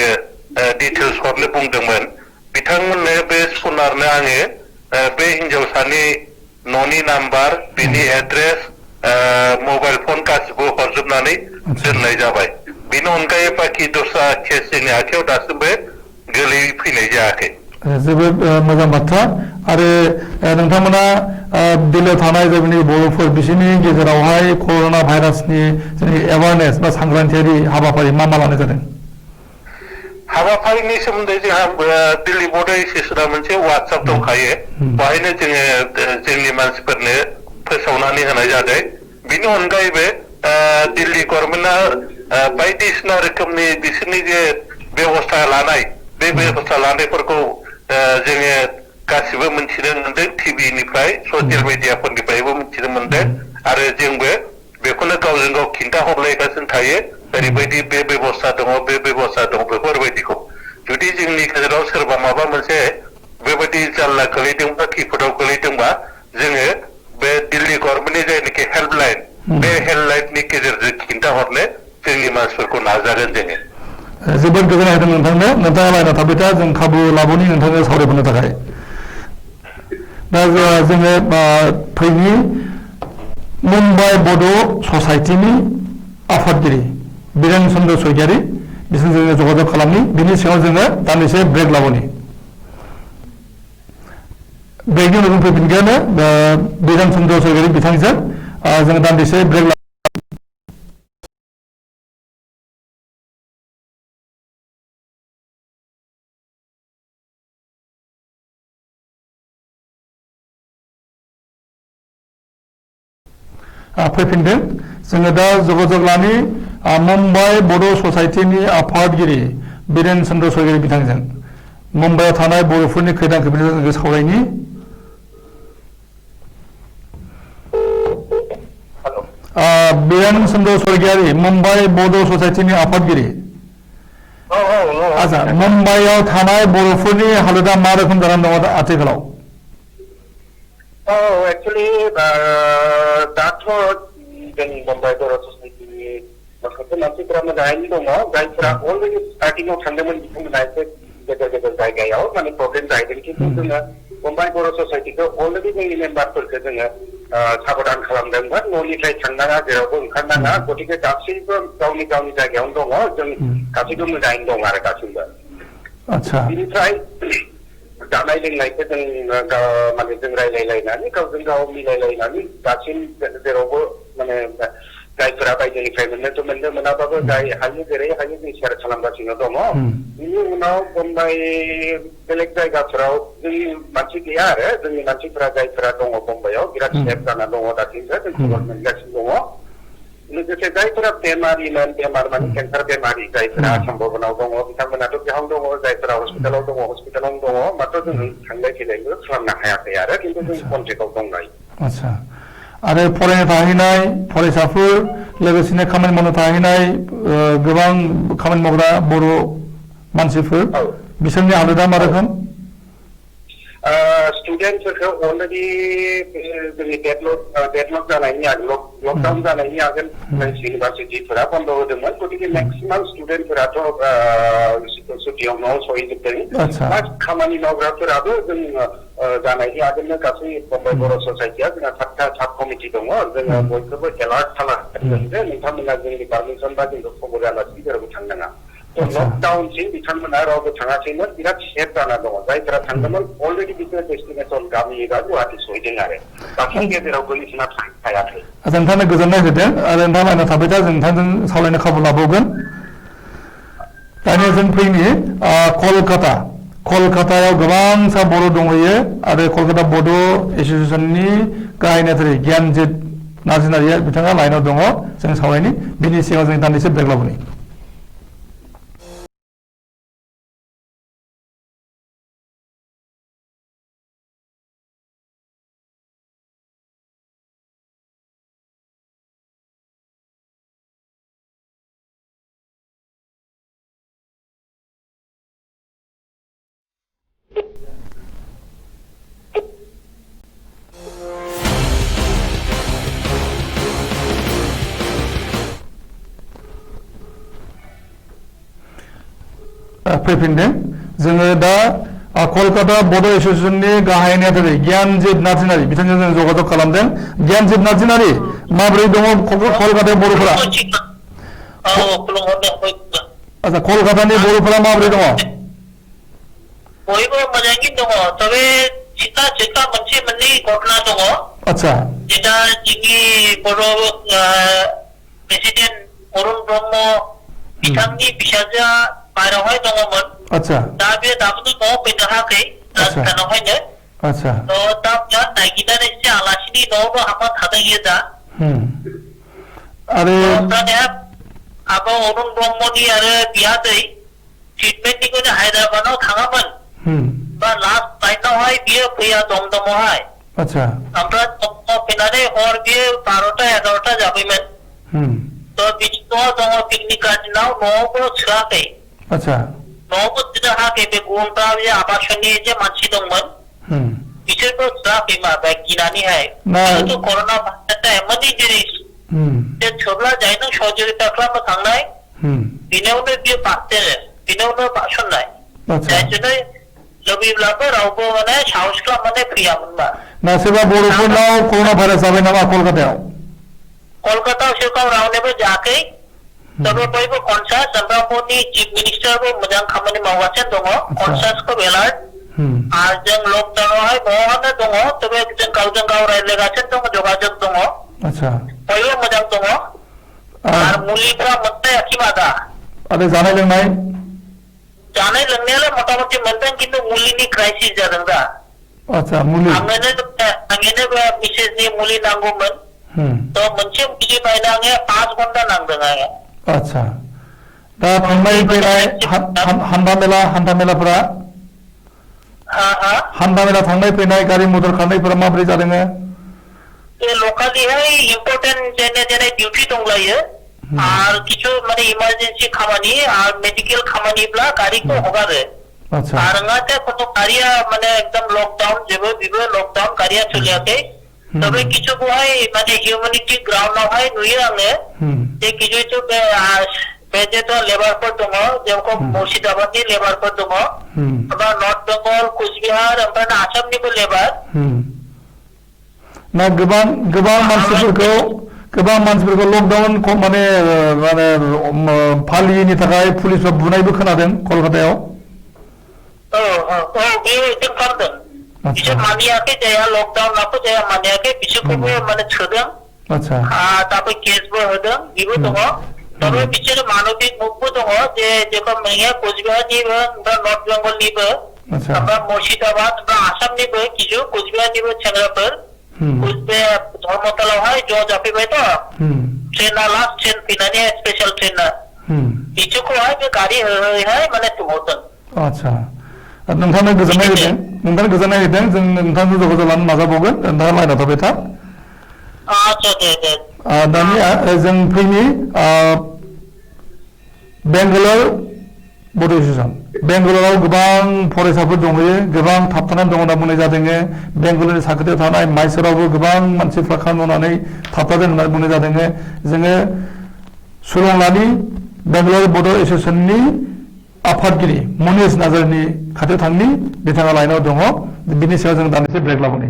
डिटेल्स हरनो बुंदोंमोन बिथांमोननो बे स्पनारनो आङो बे हिनजावसानि न'नि नाम्बार बिनि एड्रेस मबाइल फन गासिबो हरजोबनानै दोननाय जाबाय बेनि अनगायै बाखि दस्रा केस जोंनि आखायाव दासिमबो गोलैफैनाय जायाखै जोबोद मोजां बाथ्रा आरो नोंथांमोना दिल्लीयाव थानाय जोंनि बर'फोर बिसोरनि गेजेरावहाय कर'ना भाइरासनि जोंनि एवारनेस बा सांग्रांथियारि हाबाफारि मा लानाय जादों हाबाफारिनि सोमोन्दै जोंहा दिल्ली बर्ड एस'सिएशना मोनसे वाट्सएप दंखायो बेहायनो जोङो जोंनि मानसिफोरनो फोसावनानै होनाय जादों बिनि अनगायैबो दिल्ली गभर्नमेन्टआ बायदिसिना रोखोमनि बिसोरनि जे बेबस्था लानाय बे बेबस्था लानायफोरखौ जोङो गासिबो मिथिनो मोनदों टिभिनिफ्राय ससियेल मिडियाफोरनिफ्रायबो मिथिनो मोनदों आरो जोंबो बेखौनो गावजों गाव खिन्थाहरलायगासिनो थायो ओरैबायदि बे बेबस्था दङ बे बेबस्था दङ बेफोरबायदिखौ जुदि जोंनि गेजेराव सोरबा माबा मोनसे बेबायदि जारला गोलैदोंबा खैफोदाव गोलैदोंबा जोङो बे दिल्ली गभर्नमेन्टनि जायनाखि हेल्पलाइन बे हेल्पलाइननि गेजेरजों खिन्थाहरनो जोंनि मानसिफोरखौ नाजागोन जोङो जोबोद गोजोननाय होदों नोंथांनो नोंथाङा लायना थाबाय था जों खाबु लाबोनि नोंथांनो सावरायबोनो थाखाय दा जोङो फैनि मुम्बाइ बड' ससाइटिनि आफादगिरि बिरेन चन्द्र स्वरगियारि बिसोरजों जोङो जगाजग खालामनि बिनि सिगाङाव जोङो दान्दिसे ब्रेक लाबोनि ब्रेकनि उनाव जों फैफिनगोन बिरेन चन्द्र स्वरगियारि बिथांजों जोङो दान्दिसे ब्रेक फैफिनदों जोङो दा जगाजग लानि मुम्बाइ बड' ससाइटिनि आफादगिरि बिरेन चन्द्र स्वरगियारि बिथांजों मुम्बाइआव थानाय बर'फोरनि खैदां खैफोदनि जोङो सावरायनि बिरेन चन्द्र स्वरगियारि मुम्बाइ बड' ससाइटिनि आफादगिरि आच्छा मुम्बाइआव थानाय बर'फोरनि हालोदा मा रोखोम जानानै दङ आथिखालाव एक्चुअली दाथ' जों मुम्बाइ बर' ससाइटिनि माखासे मानसिफोरा मोजाङैनो दङ जायफोरा अलरेडि स्टार्टिंआव थांदोंमोन बिथांमोना एसे गेदेर गेदेर जायगायाव माने प्रब्लेम जाहैदों खिन्थु जोङो मुम्बाइ बर' ससाइटिखौ अलरेडि जोंनि मेम्बारफोरखौ जोङो साबधान खालामदोंमोन न'निफ्राय थांनाङा जेरावबो ओंखारनाङा गतिके गासैबो गावनि गावनि जायगायावनो दङ जों गासैबो मोजाङैनो दं आरो गासैबो आच्छा बिनिफ्राय जानाय लोंनायखौ जों माने जों रायलायलायनानै गावजों गाव मिलायलायनानै दासिम जेरावबो माने जायफोरा बायजोनिफ्राय मोननोथ' मोननो मोनाबाबो जाय हायो जेरै हायो जों शेयार खालामगासिनो दङ बिनि उनाव मुम्बाइ बेलेग जायगाफोराव जोंनि मानसि गैया आरो जोंनि मानसिफोरा जायफोरा दङ मुम्बाइआव बिराद सेफ जाना दङ दासिमबो जों खबर मोनगासिनो दङ लोगोसे जायफोरा बेमारिमोन बेमार माने केन्सार बेमारि जायफोरा सम्भावनाव दङ बिथांमोनाथ' बेयावनो दङ जायफोरा हस्पिटालाव दङ हस्पिटालावनो दङ मात्र जों थांलाय फैलायबो खालामनो हायाखै आरो खिन्थु जों कन्टेक्टआव दंलायो आच्छा आरो फरायनो थाहैनाय फरायसाफोर लोगोसेनो खामानि मावनो थाहैनाय गोबां खामानि मावग्रा बर' मानसिफोर बिसोरनि हालोदा मा रोखोम स्टुडेन्टफोरखौ अलरेडि जोंनि डेडलक जानायनि आगोल लकडाउन जानायनि आगोल इउनिभार्सिटिफोरा बन्द होदोंमोन गतिके मेक्सिमाम स्टुडेन्टफोराथ' सुटियाव न'आव सहैजोबदों खामानि मावग्राफोराबो जों जानायनि आगोलनो गासै मुम्बाइ बर' ससाइटिया जोंहा 7टा साब कमिटि दङ जोङो बयखौबो एलार्ट खालामदों नोंथांमोना जोंनि पारमिसन बा जोंखौ खबर होआलासिनो जेरावबो थांनाङा लकडाउनसिम बिथांमोना रावबो थाङाखैमोन बिराद सेफ जाना दङ जायफोरा थांदोंमोन अलरेडि बिसोर डेस्टिनेसन गामि एबा गुवाहाटि सहैदों आरो बाखिनि गेजेराव गोलैसोना थायाखै आच्छा नोंथांनो गोजोननाय होदों आरो नोंथाङा लाइनाव थाबाय था जों नोंथांजों सावरायनो खाबु लाबावगोन दानिया जों फैनि कलकातायाव गोबांसा बर' दंहैयो आरो कलकाता बड' एस'सियेसननि गाहाय नेहाथारि गियानजित नार्जारिया बिथाङा लाइनाव दङ जों सावरायनि बिनि सिगाङाव जों दान्दिसे ब्रेक लाबोनि फैफिनदों जोङो दा कलकाता बड' एस'सियेसननि गाहाय नेहाथारि गियानजित नार्जारि बिथांजों जों जगाजग खालामदों गियानजित नार्जारि माबोरै दङ कलकातायाव बर'फोरा आच्छा कलकातानि बर'फोरा माबोरै दङ बयबो मोजाङैनो दङ तबे सिथा मोनसे मोननै घटना दङ आच्छा जेटा जोंनि बर' प्रेसिडेन्ट अरुण ब्रह्म बिथांनि फिसाजोआ बाहेरावहाय दङमोन आच्छा दा बे दाबोनो न'आव फैनो हायाखै राजस्थानावहायनो आच्छा दा बिराद नागिरनानै एसे आलासिनि न'आवनो हाबना थादों इयो दा आरो दानिया आब' अरुण ब्रह्मनि आरो बियादै ट्रिटमेन्टनिखौनो हायद्राबादाव थाङामोन बा लास्ट नाइटआवहाय बियो फैया दमदमावहाय आच्छा ओमफ्राय दमदमाव फैनानै हर बियो 12टा 11टा जाबायमोन बिनि न'आव दङ पिकनिक गार्डेनाव न'आवबो सोआखै आच्छा न'आवबो सोनो हायाखै बे गुबुनफ्रा बे आबासननि जे मानसि दंमोन बिसोरबो सोआखै मा बे गिनानैहाय जिहेतु कर'ना भाइरासआ एमोननि जिनिस जे थोब्ला जाय नों सहযোगिता खालामनो थांनाय बिनियावनो बियो बारदेरो बिनियावनो बारसननाय जायजोंनो लुबैब्लाबो रावबो माने साहस खालामनानै फैयामोन मा ना सोरबा बर'फोरनाव कर'ना भाइरास जाबाय नामा कलकातायाव सोरखार रावनोबो जायाखै तबे बयबो कनसास चन्द्रबाबुनि चिफ मिनिस्टारबो मोजां खामानि मावगासिनो दङ कनसासखौ एलार्ट आरो जों लकडाउनावहाय न'आवनो दङ तबे जों गावजों गाव रायज्लायगासिनो दङ जगाजग दङ बयबो मोजां दङ आरो मुलिफ्रा मोननायाखै मा दा आरो जानाय लोंनायालाय मथा-मथि मोनदों खिन्थु मुलिनि क्राइसिस जादों दा आच्छा मुलि आंनो मिसेसनि मुलि नांगौमोन तो मोनसे मुलि बायनो आङो 5 घन्टा नांदों आङो आच्छा दा थांनाय फैनाय हान्थामेलाफोरा थांनाय फैनाय गारि मटर खारनायफोरा माबोरै जादों लकालिहाय इम्पर्टेन्ट जेने डिउटि दंलायो आरो किछु माने इमार्जेन्सि खामानि आरो मेडिकेल खामानिब्ला गारिखौ हगारो आरो नाथाय कोनो गारिया माने एकदम लकडाउन जेबो लकडाउन गारिया सोलियाखै তবে কিছু বহাই মানে হিউম্যানিটি গ্রাউন্ডआवहाय नुयो आङो जे কিছু बेजेथ' लेबारफोर दङ जेरखम मुर्शिदाबादनि लेबारफोर दङ बा नर्थ बेंगल कुचबिहार ओमफ्राय आसामनिबो लेबार ना गोबां मानसिफोरखौ लकडाउन माने फालियैनि थाखाय पुलिसआ बुनायबो खोनादों कलकातायाव बेयो जों खालामदों बिसोर मानियाखै जाया लकडाउन लाखौ जाया मानियाखै बिसोरखौबो माने सोदों तारपरे केसबो होदों बेबो दङ तबे बिसोर मानबिक मुखबो दङ जे जेखम नोङो कुचबिहारनिबो नर्थ बेंगलनिबो ओमफ्राय मुर्शिदाबाद ओमफ्राय आसामनिबो किछु कुचबिहारनिबो सेंग्राफोर कुचबिहार धर्मतलायावहाय ज' जाफैबायथ' ट्रेना लास्ट ट्रेन फैनानै स्पेशल ट्रेना बिसोरखौहाय बे गारि होयैहाय माने थुहरदों आच्छा नोंथांनो गोजोननाय होदों जों नोंथांजों जगाजग लानो नाजाबावगोन नोंथाङा लाइनाव थाबाय था आच्छा दे दानिया जों फैनि बेंगालर बड' एस'सिएशन बेंगालराव गोबां फरायसाफोर दंहैयो गोबां थाबथानानै दं होनना बुंनाय जादों बेंगालरनि साखाथियाव थानाय माइसरावबो गोबां मानसिफ्रा खामानि मावनानै थाबथादों होनना बुंनाय जादों जोङो सुलंलानि बेंगालर बड' एस'सिएशननि आफादगिरि मनिष नार्जारिनि खाथियाव थांनि बिथाङा लाइनाव दङ बिनि सायाव जों दान्दिसे ब्रेक लाबोनि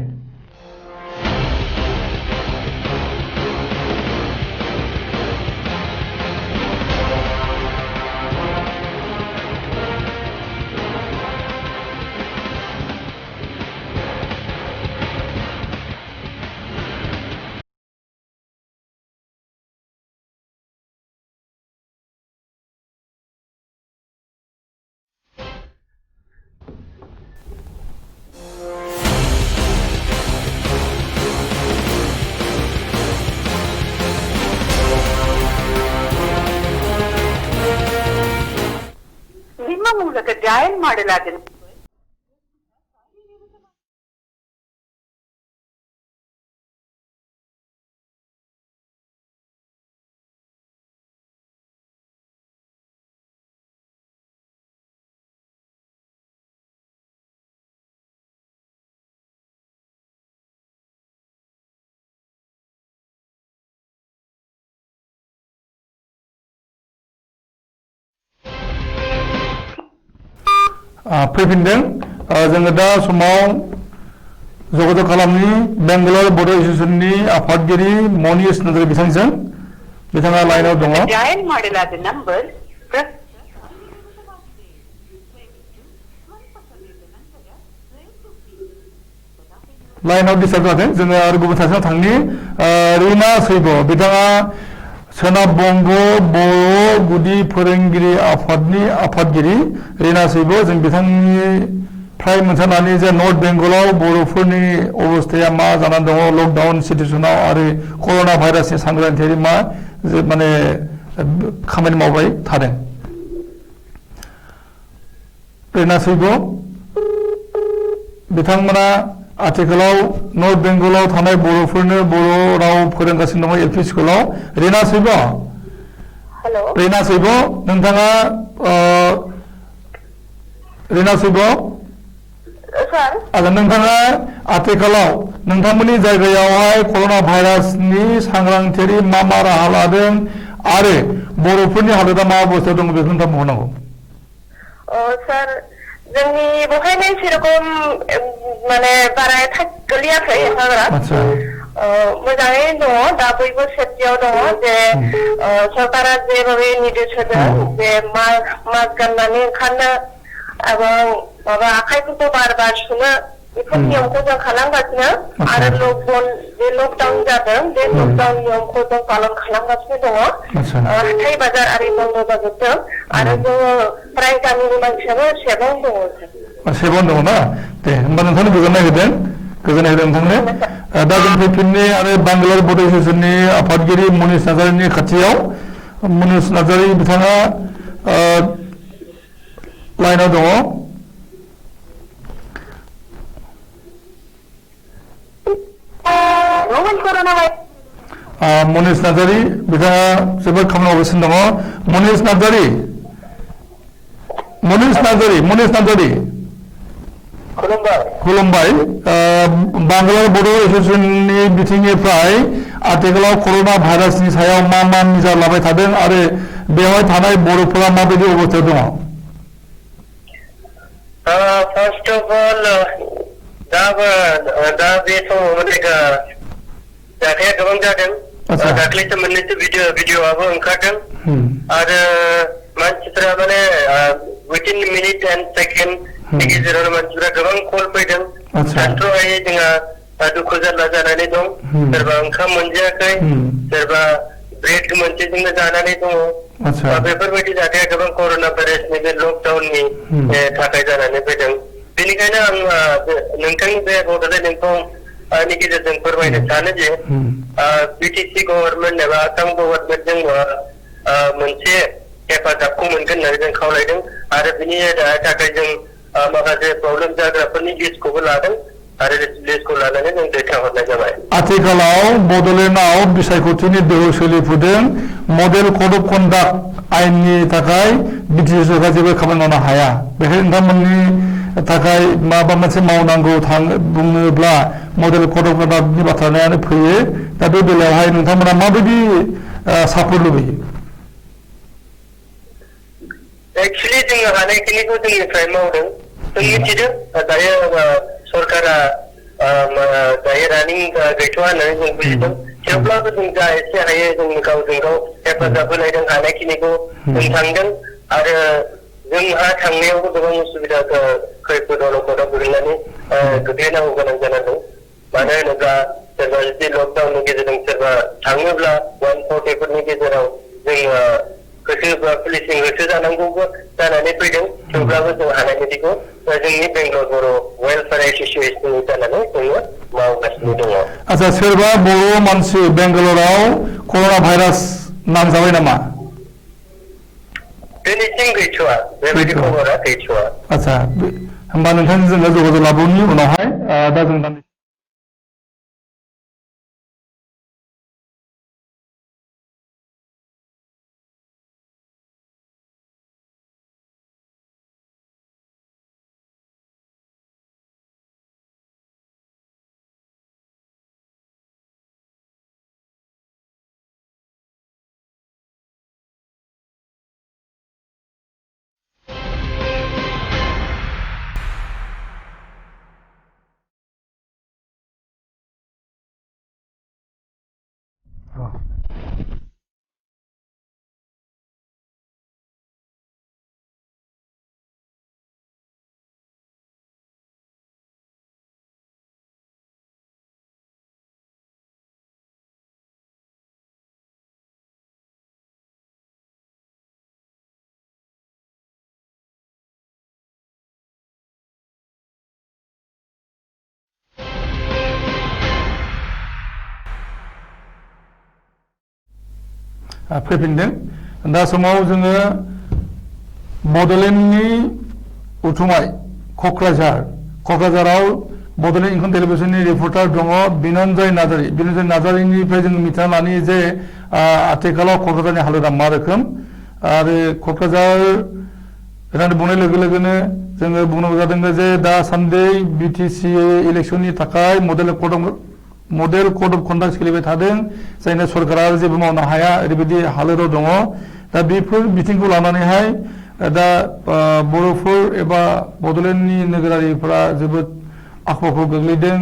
ಮೂಲಕ ಜಾಯಿನ್ ಮಾಡಲಾಗಿದೆ फैफिनदों जोङो दा समाव जगाजग खालामनि बेंगालर बड' एस'सिएशननि आफादगिरि मनिष नार्जारि बिथांजों बिथाङा लाइनाव दङ ಜಾಯಿನ್ ಮಾಡಲಾದ ನಂಬರ್ लाइनाव डिस्टार्ब जादों जोङो आरो गुबुन सासेनाव थांनि रिना सैब बिथाङा सोनाब बंग बर' गुदि फोरोंगिरि आफादनि आफादगिरि रिना सैब जों बिथांनिफ्राय मोनथिनानै जे नर्थ बेंगलाव बर'फोरनि अबस्थाया मा जानानै दङ लकडाउन सिटुएसनाव आरो कर'ना भाइरासनि सांग्रांथियारि मा माने खामानि मावबाय थादों रिना सैब बिथांमोना आथिखालाव नर्थ बेंगलाव थानाय बर'फोरनो बर' राव फोरोंगासिनो दङ एलपि स्कुलाव रिना सैब रिना सैब नोंथाङा रिना सैब आरो नोंथाङा आथिखालाव नोंथांमोननि जायगायावहाय कर'ना भाइरासनि सांग्रांथियारि मा राहा लादों आरो बर'फोरनि हालोदा मा अबस्थायाव दङ बेखौ नोंथाङा बुंहरनांगौ सर जोंनि बहायनो सेरखम माने बारा गोलैयाखै मोजाङै दङ दा बयबो सेफटियाव दङ जे सरकारा जेभाবে निर्देश होदों जे मास्क गाननानै ओंखारनो एबा माबा आखाइफोरखौ बार सुनो बेफोर नियमखौ जों खालामगासिनो आरो लकडाउन जादों बे लकडाउन नियमखौ जों पालन खालामगासिनो दङ हाथाइ बाजार आरि बन्द जाजोबदों आरो जोङो फ्राय गामिनि मानसियाबो सेफआवनो दङ सेफआवनो दङ ना दे होमबा नोंथांनो गोजोननाय होदों नोंथांनो दा जों फैफिननि आरो बेंगालर बड' एस'सिएशननि आफादगिरि मनिष नार्जारिनि खाथियाव मनिष नार्जारि बिथाङा लाइनाव दङ मनिष नार्जारि बिथाङा जोबोद खामानि मावगासिनो दङ मनिष नार्जारि खुलुमबाय खुलुमबाय बांग्ला बड' एसोसिएशननि बिथिंनिफ्राय आथिखालाव कर'ना भाइरासनि सायाव मा मा मिजार लाबाय थादों आरो बेवहाय थानाय बर'फोरा माबायदि अबस्थायाव दङ? फर्स्ट अफ ऑल दा बे समाव माने जाथाया गोबां जादों दाख्लैसो मोननैसो भिडिअआबो ओंखारदों आरो मानसिफोरा माने विदिन मिनिट एन्ड सेकेन्ड नि गेजेरावनो मानसिफोरा गोबां कल फैदों सानथ्र'हायै जोंहा दुखु जारला जानानै दं सोरबा ओंखाम मोनजायाखै सोरबा ब्रेड मोनसेजोंनो जानानै दङ बेफोरबायदि जाथाया गोबां कर'ना भाइरासनि बे लकडाउननि थाखाय जानानै फैदों बेनिखायनो आं नोंथांनि बे बड'लेण्ड इंखंनि गेजेरजों फोरमायनो सानो जे बिटिसि गभर्नमेन्ट एबा आसाम गभर्नमेन्टजों मोनसे हेफाजाबखौ मोनगोन होननानै जों खावलायदों आरो बिनि थाखाय जों माखासे प्रब्लेम जाग्राफोरनि लिस्टखौबो लादों आरो लिस्टखौ लानानै जों दैथायहरनाय जाबाय। आथिखालाव बड'लेण्डआव बिसायख'थिनि दोहौ सोलिफुदों मडेल कड अफ कन्डाक्ट आयेननि थाखाय बिटिसि सरकारा जेबो खामानि मावनो हाया बेखायनो नोंथांमोननि थाखाय माबा मोनसे मावनांगौ बुङोब्ला मडेल कड अफ कन्डाक्टनि बाथ्रायानो फैयो दा बे बेलायावहाय नोंथांमोना माबायदि सापर्ट लुबैयो? एक्चुअली जोङो हानायखिनिखौ जोंनिफ्राय मावदों जों मिथिदों दायो सरकारा दायो रानिं गैथ'वा होननानै जों बुजिदों थेवब्लाबो जों जा एसे हायो जों गावजों गाव हेफाजाब होलायदों हानायखिनिखौ जों थांदों आरो जोंहा थांनायावबो गोबां उसुबिदा खैफोद अलखदाव गोग्लैनानै गोग्लैनांगौ गोनां जानानै दं मानो होनोब्ला सोरबा जुदि लकडाउननि गेजेरजों सोरबा थाङोब्ला 140फोरनि गेजेराव जों पुलिसिं होसो जानांगौबो जानानै फैदों थेवब्लाबो जों हानायबायदिखौ जोंनि बेंगलर बर' वेलफेयार एस'सिएशननि जानानै जोङो मावगासिनो दङ। आচ্ছা सोरबा बर' मानसि बेंगालराव कर'ना भाइरास नांजाबाय नामा? दिनैसिम गैथ'वा बेबायदि खबरा गैथ'वा। आচ্ছা होमबा नोंथांजों जोङो जगाजग लाबोनि उनावहाय दा जों फैफिनदों दा समाव जोङो बड'लेण्डनि उथुमाय क'क्राझाराव बड'लेण्ड इंखं टेलिभिजननि रिपर्टार दङ बिनन्जय नार्जारिनिफ्राय जों मिथिना लानि जे आथिखालाव क'क्राझारनि हालोदा मा रोखोम आरो क'क्राझार होननानै बुंनाय लोगो लोगोनो जोङो बुंनांगौ जादों जे दासान्दि बिटिसि इलेक्सननि थाखाय मडेल कड अफ कन्डाक्ट सोलिबाय थादों जायनो सरकारा जेबो मावनो हाया ओरैबायदि हालोदाव दङ दा बेफोर बिथिंखौ लानानैहाय दा बर'फोर एबा बड'लेण्डनि नोगोरारिफोरा जोबोद आख' गोग्लैदों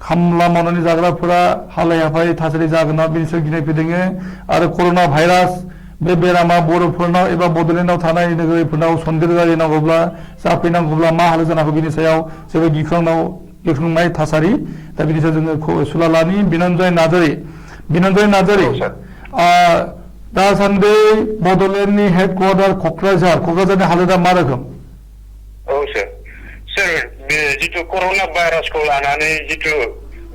खामला मावनानै जाग्राफोरा हालाय हाफाय थासारि जागोन ना बेनि सायाव गिनाय फैदों आरो कर'ना भाइरास बे बेरामा बर'फोरनाव एबा बड'लेण्डआव थानाय नोगोरारिफोरनाव सन्देर जानांगौब्ला जाफैनांगौब्ला मा हालोद जानांगौ बेनि सायाव जोबोद गिख्रंनाय थासारि दा बिनि सायाव जोङो सुलालानि बिनन्जय नार्जारि दासान्दि बड'लेण्डनि हेडक्वार्टार क'क्राझारनि हालोदा मा रोखोम? औ सार जिथु कर'ना भाइरासखौ लानानै जिथु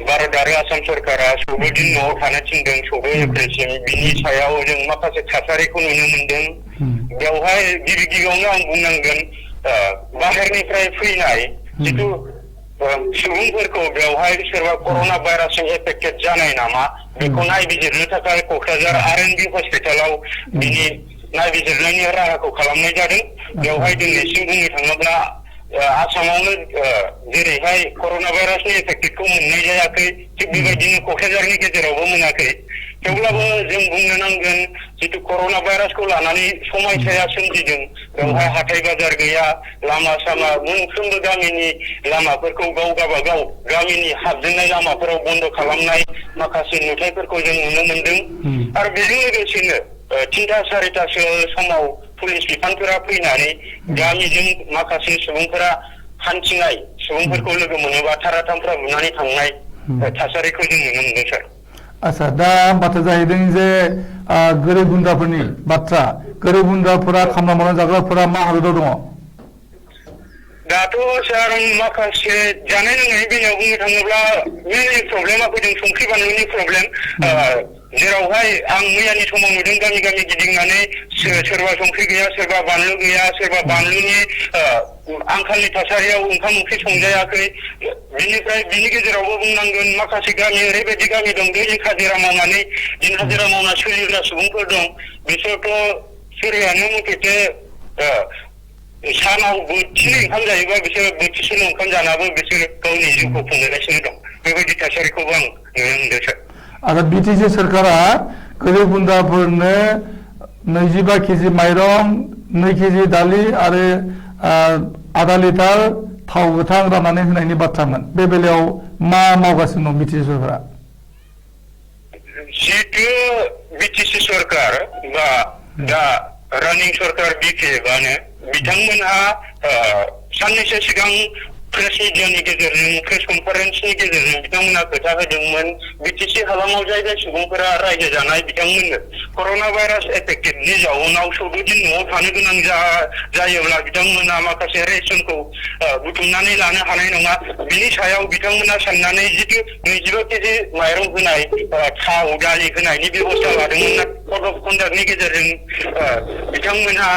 भारत आरो आसाम सरकारा 14 दिन न'आव थानो थिनदों 14 एप्रिलसिम बिनि सायाव जों माखासे थासारिखौ नुनो मोनदों बेवहाय गिबियावनो आं बुंनांगोन बाहेरनिफ्राय फैनाय जिथु सुबुंफोरखौ बेवहाय सोरबा कर'ना भाइरासजों एफेक्टेड जानाय नामा बेखौ नायबिजिरनो थाखाय क'क्राझार आर.एन.बि हस्पिटालाव बिनि नायबिजिरनायनि राहाखौ खालामनाय जादों बेवहाय दिनैसिम बुंनो थाङोब्ला आसामावनो जेरैहाय कर'ना भाइरासनि एफेक्टेडखौ मोननाय जायाखै थिग बेबायदिनो क'क्राझारनि गेजेरावबो मोनाखै थेवब्लाबो जों बुंनो नांगोन जितु कर'ना भाइरासखौ लानानै समयसाया सोमजिदों बेवहाय हाथाय बाजार गैया लामा सामा मोनफ्रोमबो गामिनि लामाफोरखौ गाव गाबागाव गामिनि हाबजेननाय लामाफोराव बन्द' खालामनाय माखासे नुथायफोरखौ जों नुनो मोनदों आरो बेजों लोगोसेनो 3टा 4टासो समाव पुलिस बिफानफोरा फैनानै गामिजों माखासे सुबुंफोरा हान्थिनाय सुबुंफोरखौ लोगो मोनोबा थारा-थामफ्रा बुनानै थांनाय थासारिखौ जों नुनो मोनदों सार। आच्छा दा बाथ्रा जाहैदों जे गोरिब गुन्द्राफोरनि बाथ्रा गोरिब गुन्द्राफोरा खामला मावना जाग्राफोरा मा हालोदाव दङ? दाथ' सार माखासे जानाय लोंनायनि बेलायाव बुंनो थाङोब्ला मेनलि प्रब्लेमा फैदों संख्रि बानलुनि प्रब्लेम जेरावहाय आं मैयानि समाव नुदों गामि गामि गिदिंनानै सोरबा संख्रि गैया सोरबा बानलु गैया सोरबा बानलुनि आंखालनि थासारियाव ओंखाम ओंख्रि संजायाखै बिनिफ्राय बिनि गेजेरावबो बुंनांगोन माखासे गामि ओरैबायदि गामि दं दैलिक हाजिरा मावनानै दिन हाजिरा मावना सोलिग्रा सुबुंफोर दं बिसोरथ' सोरबायानो मथथे सानाव बोथिनै ओंखाम जायोबा बिसोर बोथिसेल' ओंखाम जानाबो बिसोर गावनि जिउखौ खुंबोगासिनो दं बेबायदि थासारिखौबो आं नुनो मोनदों सार। आरो बिटिसि सरकारा गोरिब गुन्द्राफोरनो 25 केजि माइरं 2 केजि दालि आरो आधा लिटार थाव गोथां राननानै होनायनि बाथ्रामोन बे बेलायाव मा मावगासिनो दं बिटिसि सरकारा? जितु बिटिसि सरकार बा दा रानिं सरकार बिपिएफआनो बिथांमोनहा साननैसो सिगां प्रेस मिडियानि गेजेरजों प्रेस कनफारेन्सनि गेजेरजों बिथांमोना खोथा होदोंमोन बिटिसि हालामाव जाय जाय सुबुंफोरा रायजो जानाय बिथांमोननो कर'ना भाइरास एफेक्टेडनि जाउनाव 14 दिन न'आव थानो गोनां जायोब्ला बिथांमोना माखासे रेशनखौ बुथुमनानै लानो हानाय नङा बिनि सायाव बिथांमोना साननानै जितु 25 केजि माइरं होनाय थाव दालि होनायनि बेबस्था लादोंमोन कड अफ कन्डाक्टनि गेजेरजों बिथांमोनहा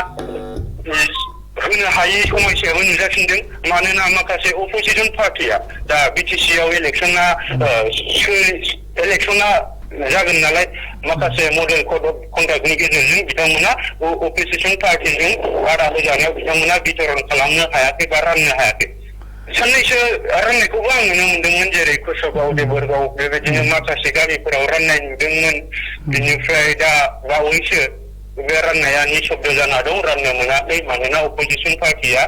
होनो हायै समस्याबो नुजाफिनदों मानोना माखासे अपोजिसन पार्टिया दा बिटिसिआव इलेक्सना जागोन नालाय माखासे मडेल कड अफ कन्डाक्टनि गेजेरजों बिथांमोना अपोजिसन पार्टिजों बादा होजानायाव बिथांमोना बितरन खालामनो हायाखै बा राननो हायाखै साननैसो राननायखौबो आं नुनो मोनदोंमोन जेरै कुसगाव देबरगाव बेबायदिनो माखासे गामिफोराव राननाय नुदोंमोन बिनिफ्राय दा बावैसो बे राननाया निशब्द जाना दं राननो मोनाखै मानोना अपोजिसन पार्टिया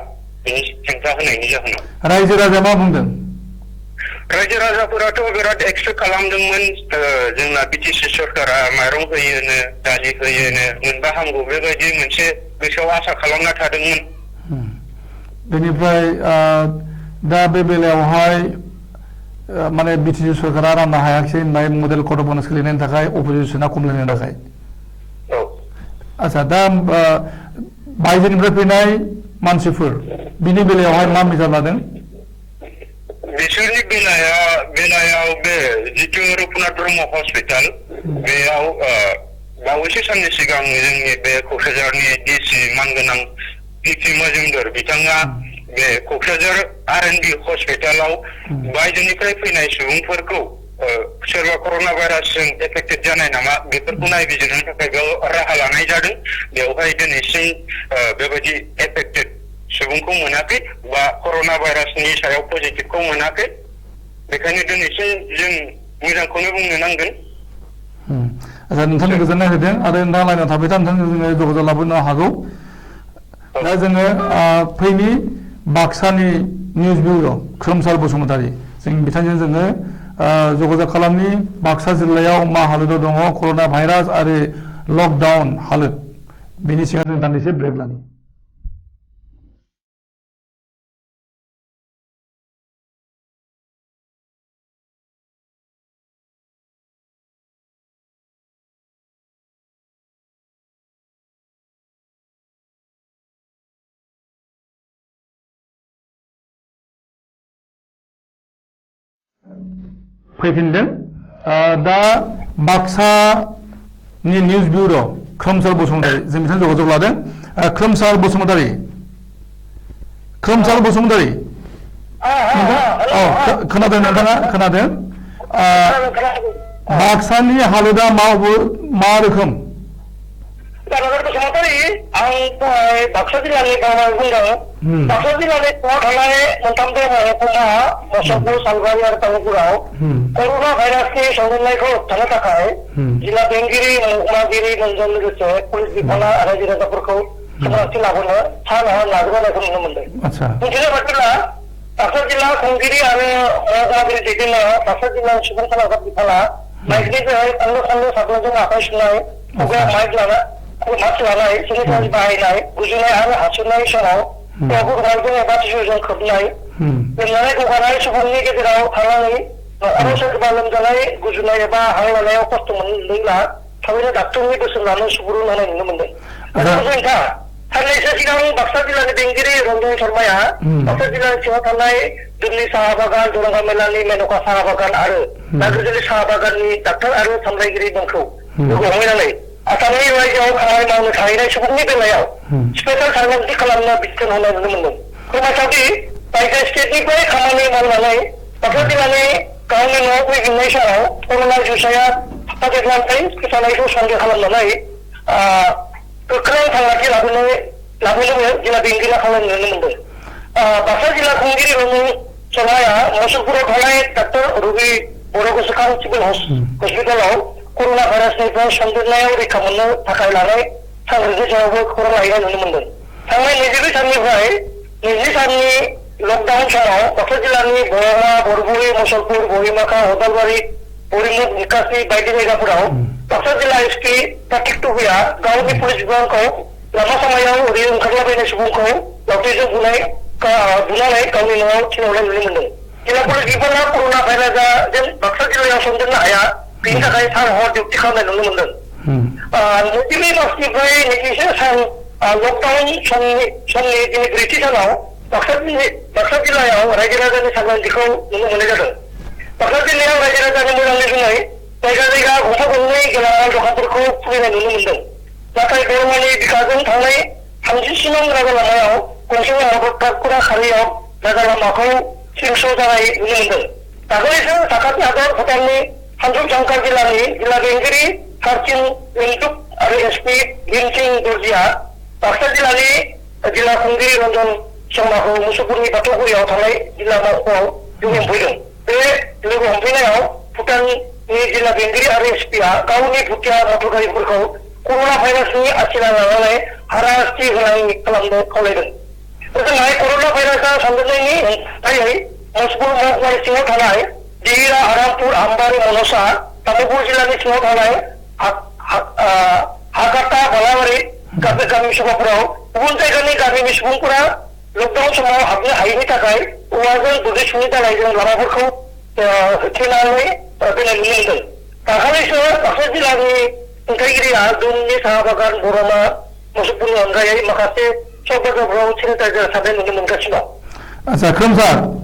बिनि हेंथा होनायनि जाहोनाव। रायजो राजा मा बुंदों? रायजो राजाफोराथ' बिराद एक्सपेक्ट खालामदोंमोन जोंना बिटिसि सरकारा माइरं होयोनो दालि होयोनो मोनबा हामगौ बेबायदि मोनसे गोसोआव आसा खालामना थादोंमोन। बेनिफ्राय दा बे बेलायावहाय माने बिटिसि सरकारा राननो हायाखै होननाय मडेल कड अफ कन्डाक्ट सोलिनायनि थाखाय अपोजिसना खमलायनो थाखाय। आच्छा दा बायजोनिफ्राय फैनाय मानसिफोर बिनि बेलायावहाय मा मेजार लादों? बिसोरनि बेलायाव बे जितु रुपनाथ ब्रह्म हस्पिटाल बेयाव बावैसो साननि सिगां जोंनि बे क'क्राझारनि डिसि मानगोनां पिपि मजुमदार बिथाङा बे क'क्राझार R&B हस्पिटालाव बायजोनिफ्राय फैनाय सुबुंफोरखौ सोरबा कर'ना भाइरासजों एफेक्टेड जानाय नामा बेफोरखौ नायबिजिरनो थाखाय बेयाव राहा लानाय जादों बेवहाय दिनैसिम बेबायदि एफेक्टेड सुबुंखौ मोनाखै बा कर'ना भाइरासनि सायाव पजिटिभखौ मोनाखै बेखायनो दिनैसिम जों मोजांखौनो बुंनो नांगोन। आच्छा नोंथांनो गोजोननाय होदों आरो नोंथाङा लाइनाव थाबाय था नोंथांजों जोङो जगाजग लाबोनो हागौ। दा जोङो फैनि बाक्सानि निउज बिउर' खोमसार बसुमतारी जों बिथांजों जोङो जगाजग खालामनि बाक्सा जिल्लायाव मा हालोदाव दङ कर'ना भाइरास आरो लकडाउन हालोद बेनि सिगां जों दान्दिसे ब्रेक लानि। फैफिनदों दा बाक्सानि निउज बिउर' खोमसार बसुमतारी जों बिथांजों जगाजग लादों। खोमसार बसुमतारी खोनादों नोंथाङा खोनादों बाक्सानि हालोदा मा रोखोम? Karena Basumatari, ang Baksa Jillaनि Kawan Bundang, Baksa Jillaनि Kawan Halai Mentambah Mahapuma, Masapu Salwari Artangurau, Corona Virus Ki Sangunai Ko Tana Takai, Jilla Benggiri, Mahumagiri, Nanjan Luce, Pulis Bipala, Ada Jira Tapurko, Semua Silahuna, Sana Laguan Aku Menundai. Mungkin Baksa Baksa Jilla Konggiri Ada Mahumagiri Jidina, Baksa Jilla Subhan Sana Bipala, Baik ni anu satu jeng apa sunai, bukan baik lana, masih lana, sini kali bahaya nai, bujunai anu hasunai sunau, aku kemarin tu lepas susun kerjai, dan nai bukan nai sebelum ni kita tahu halang ni, anu sebelum jalan bujunai apa halang nai apa tu meninggal, tapi ni doktor ni tu selalu sebelum nai ni mending. Ada apa? Hal ini sedang Baksa Jillaनि Benggiri Rondong Sarmaya, Baksa Jillaनि Siwatanai, Duni Sahabagan, Durang Kamelani, Menoka Sahabagan Aru, Nagri Sahabagan ni Doktor Aru Samraigiri Bangku, Dukungan ni. Asal ni wajah kami mahu nak sebut ni belayau. Spesial sangat di kalangan biskan hanya menung. Kerana tadi, baik state ni baik kami mahu nalai, Baksa Jillaनि kami mahu Indonesia, orang lain saya pakai lantai, kita lain tu sangat kalangan nalai. Kekerasan lagi lagu ni Jilla Benggiri kalangan menung. Baksa Jilla Konggiri Rondong Sarmaya, masuk pura Bhalai Doktor Ruby Borogo Sekarang Civil Hospital Corona Virus ni pun sempurna rika mana pakai lalai, sangat jauh corona ini menung. Sampai ni jadi sampai lockdown cara, Baksa Jillaनि Boyama, Borburi, Mosolpur, Bohimaka, Hodalbari, Borimuk, Nikasi, baik ni juga purau. Baksa Jilla SP praktik tu ya, gaul ni polis buang kau, lama sama yang riung kerja bina sebung kau, waktu itu bunai kau ni nol cina orang menung. Jilla polis di mana corona virus dan Baksa Jilla yang sempurna ya. Pindah kaya sang hot duty kau nak nunggu mungkin. Ini masih boleh negara sang lockdown sang ini British sana. Baksa Jilla yang raja-raja ni sangat dikau nunggu mana jatuh. Baksa Jilla yang raja-raja ni mulai ni sungai. Raja-raja gumpa gunai kelangan dokan berku punya nunggu mungkin. Nakai korang ni dikagum tangai hamsi sinong raja lama yang konsum mabuk kurang hari yang raja lama kau singso tangai nunggu mungkin. Takut itu takat ada bukan ni. Hantum Jangkar Jillaनि, Jilla Benggiri, Harcin untuk RSP, Gincing Georgia, Baksa Jillaनि, Jilla Konggiri Rondong Samahu, Musupuri Batuku yang thalai, Jilla Mau, Jungin Puidung. Jadi, Jilla Hampina yang, bukan ni Jilla Benggiri RSP ya, kau ni putia motor kali berkau, Corona Virus ni asilan lalai, harasti hilang kelam kau ledeng. Jadi, naik Corona Virus sambil ni, ayai, Musbul mau singot thalai, Dira Arampur Ambari Monosa, Tamupur Jillaनि semua thalai, Hakata Balawari, kami semua purau, buntai kami semua purau, lockdown semua habis hari ni takai, uang Buddhis ni takai yang lama berku, Cina ni benar benar. Kakak itu Baksa Jillaनि Konggiri Dunia Sahabagan Boroma, masuk pun Andrai makasih, coba berau cerita je sampai mungkin semua. Asa Kemsar.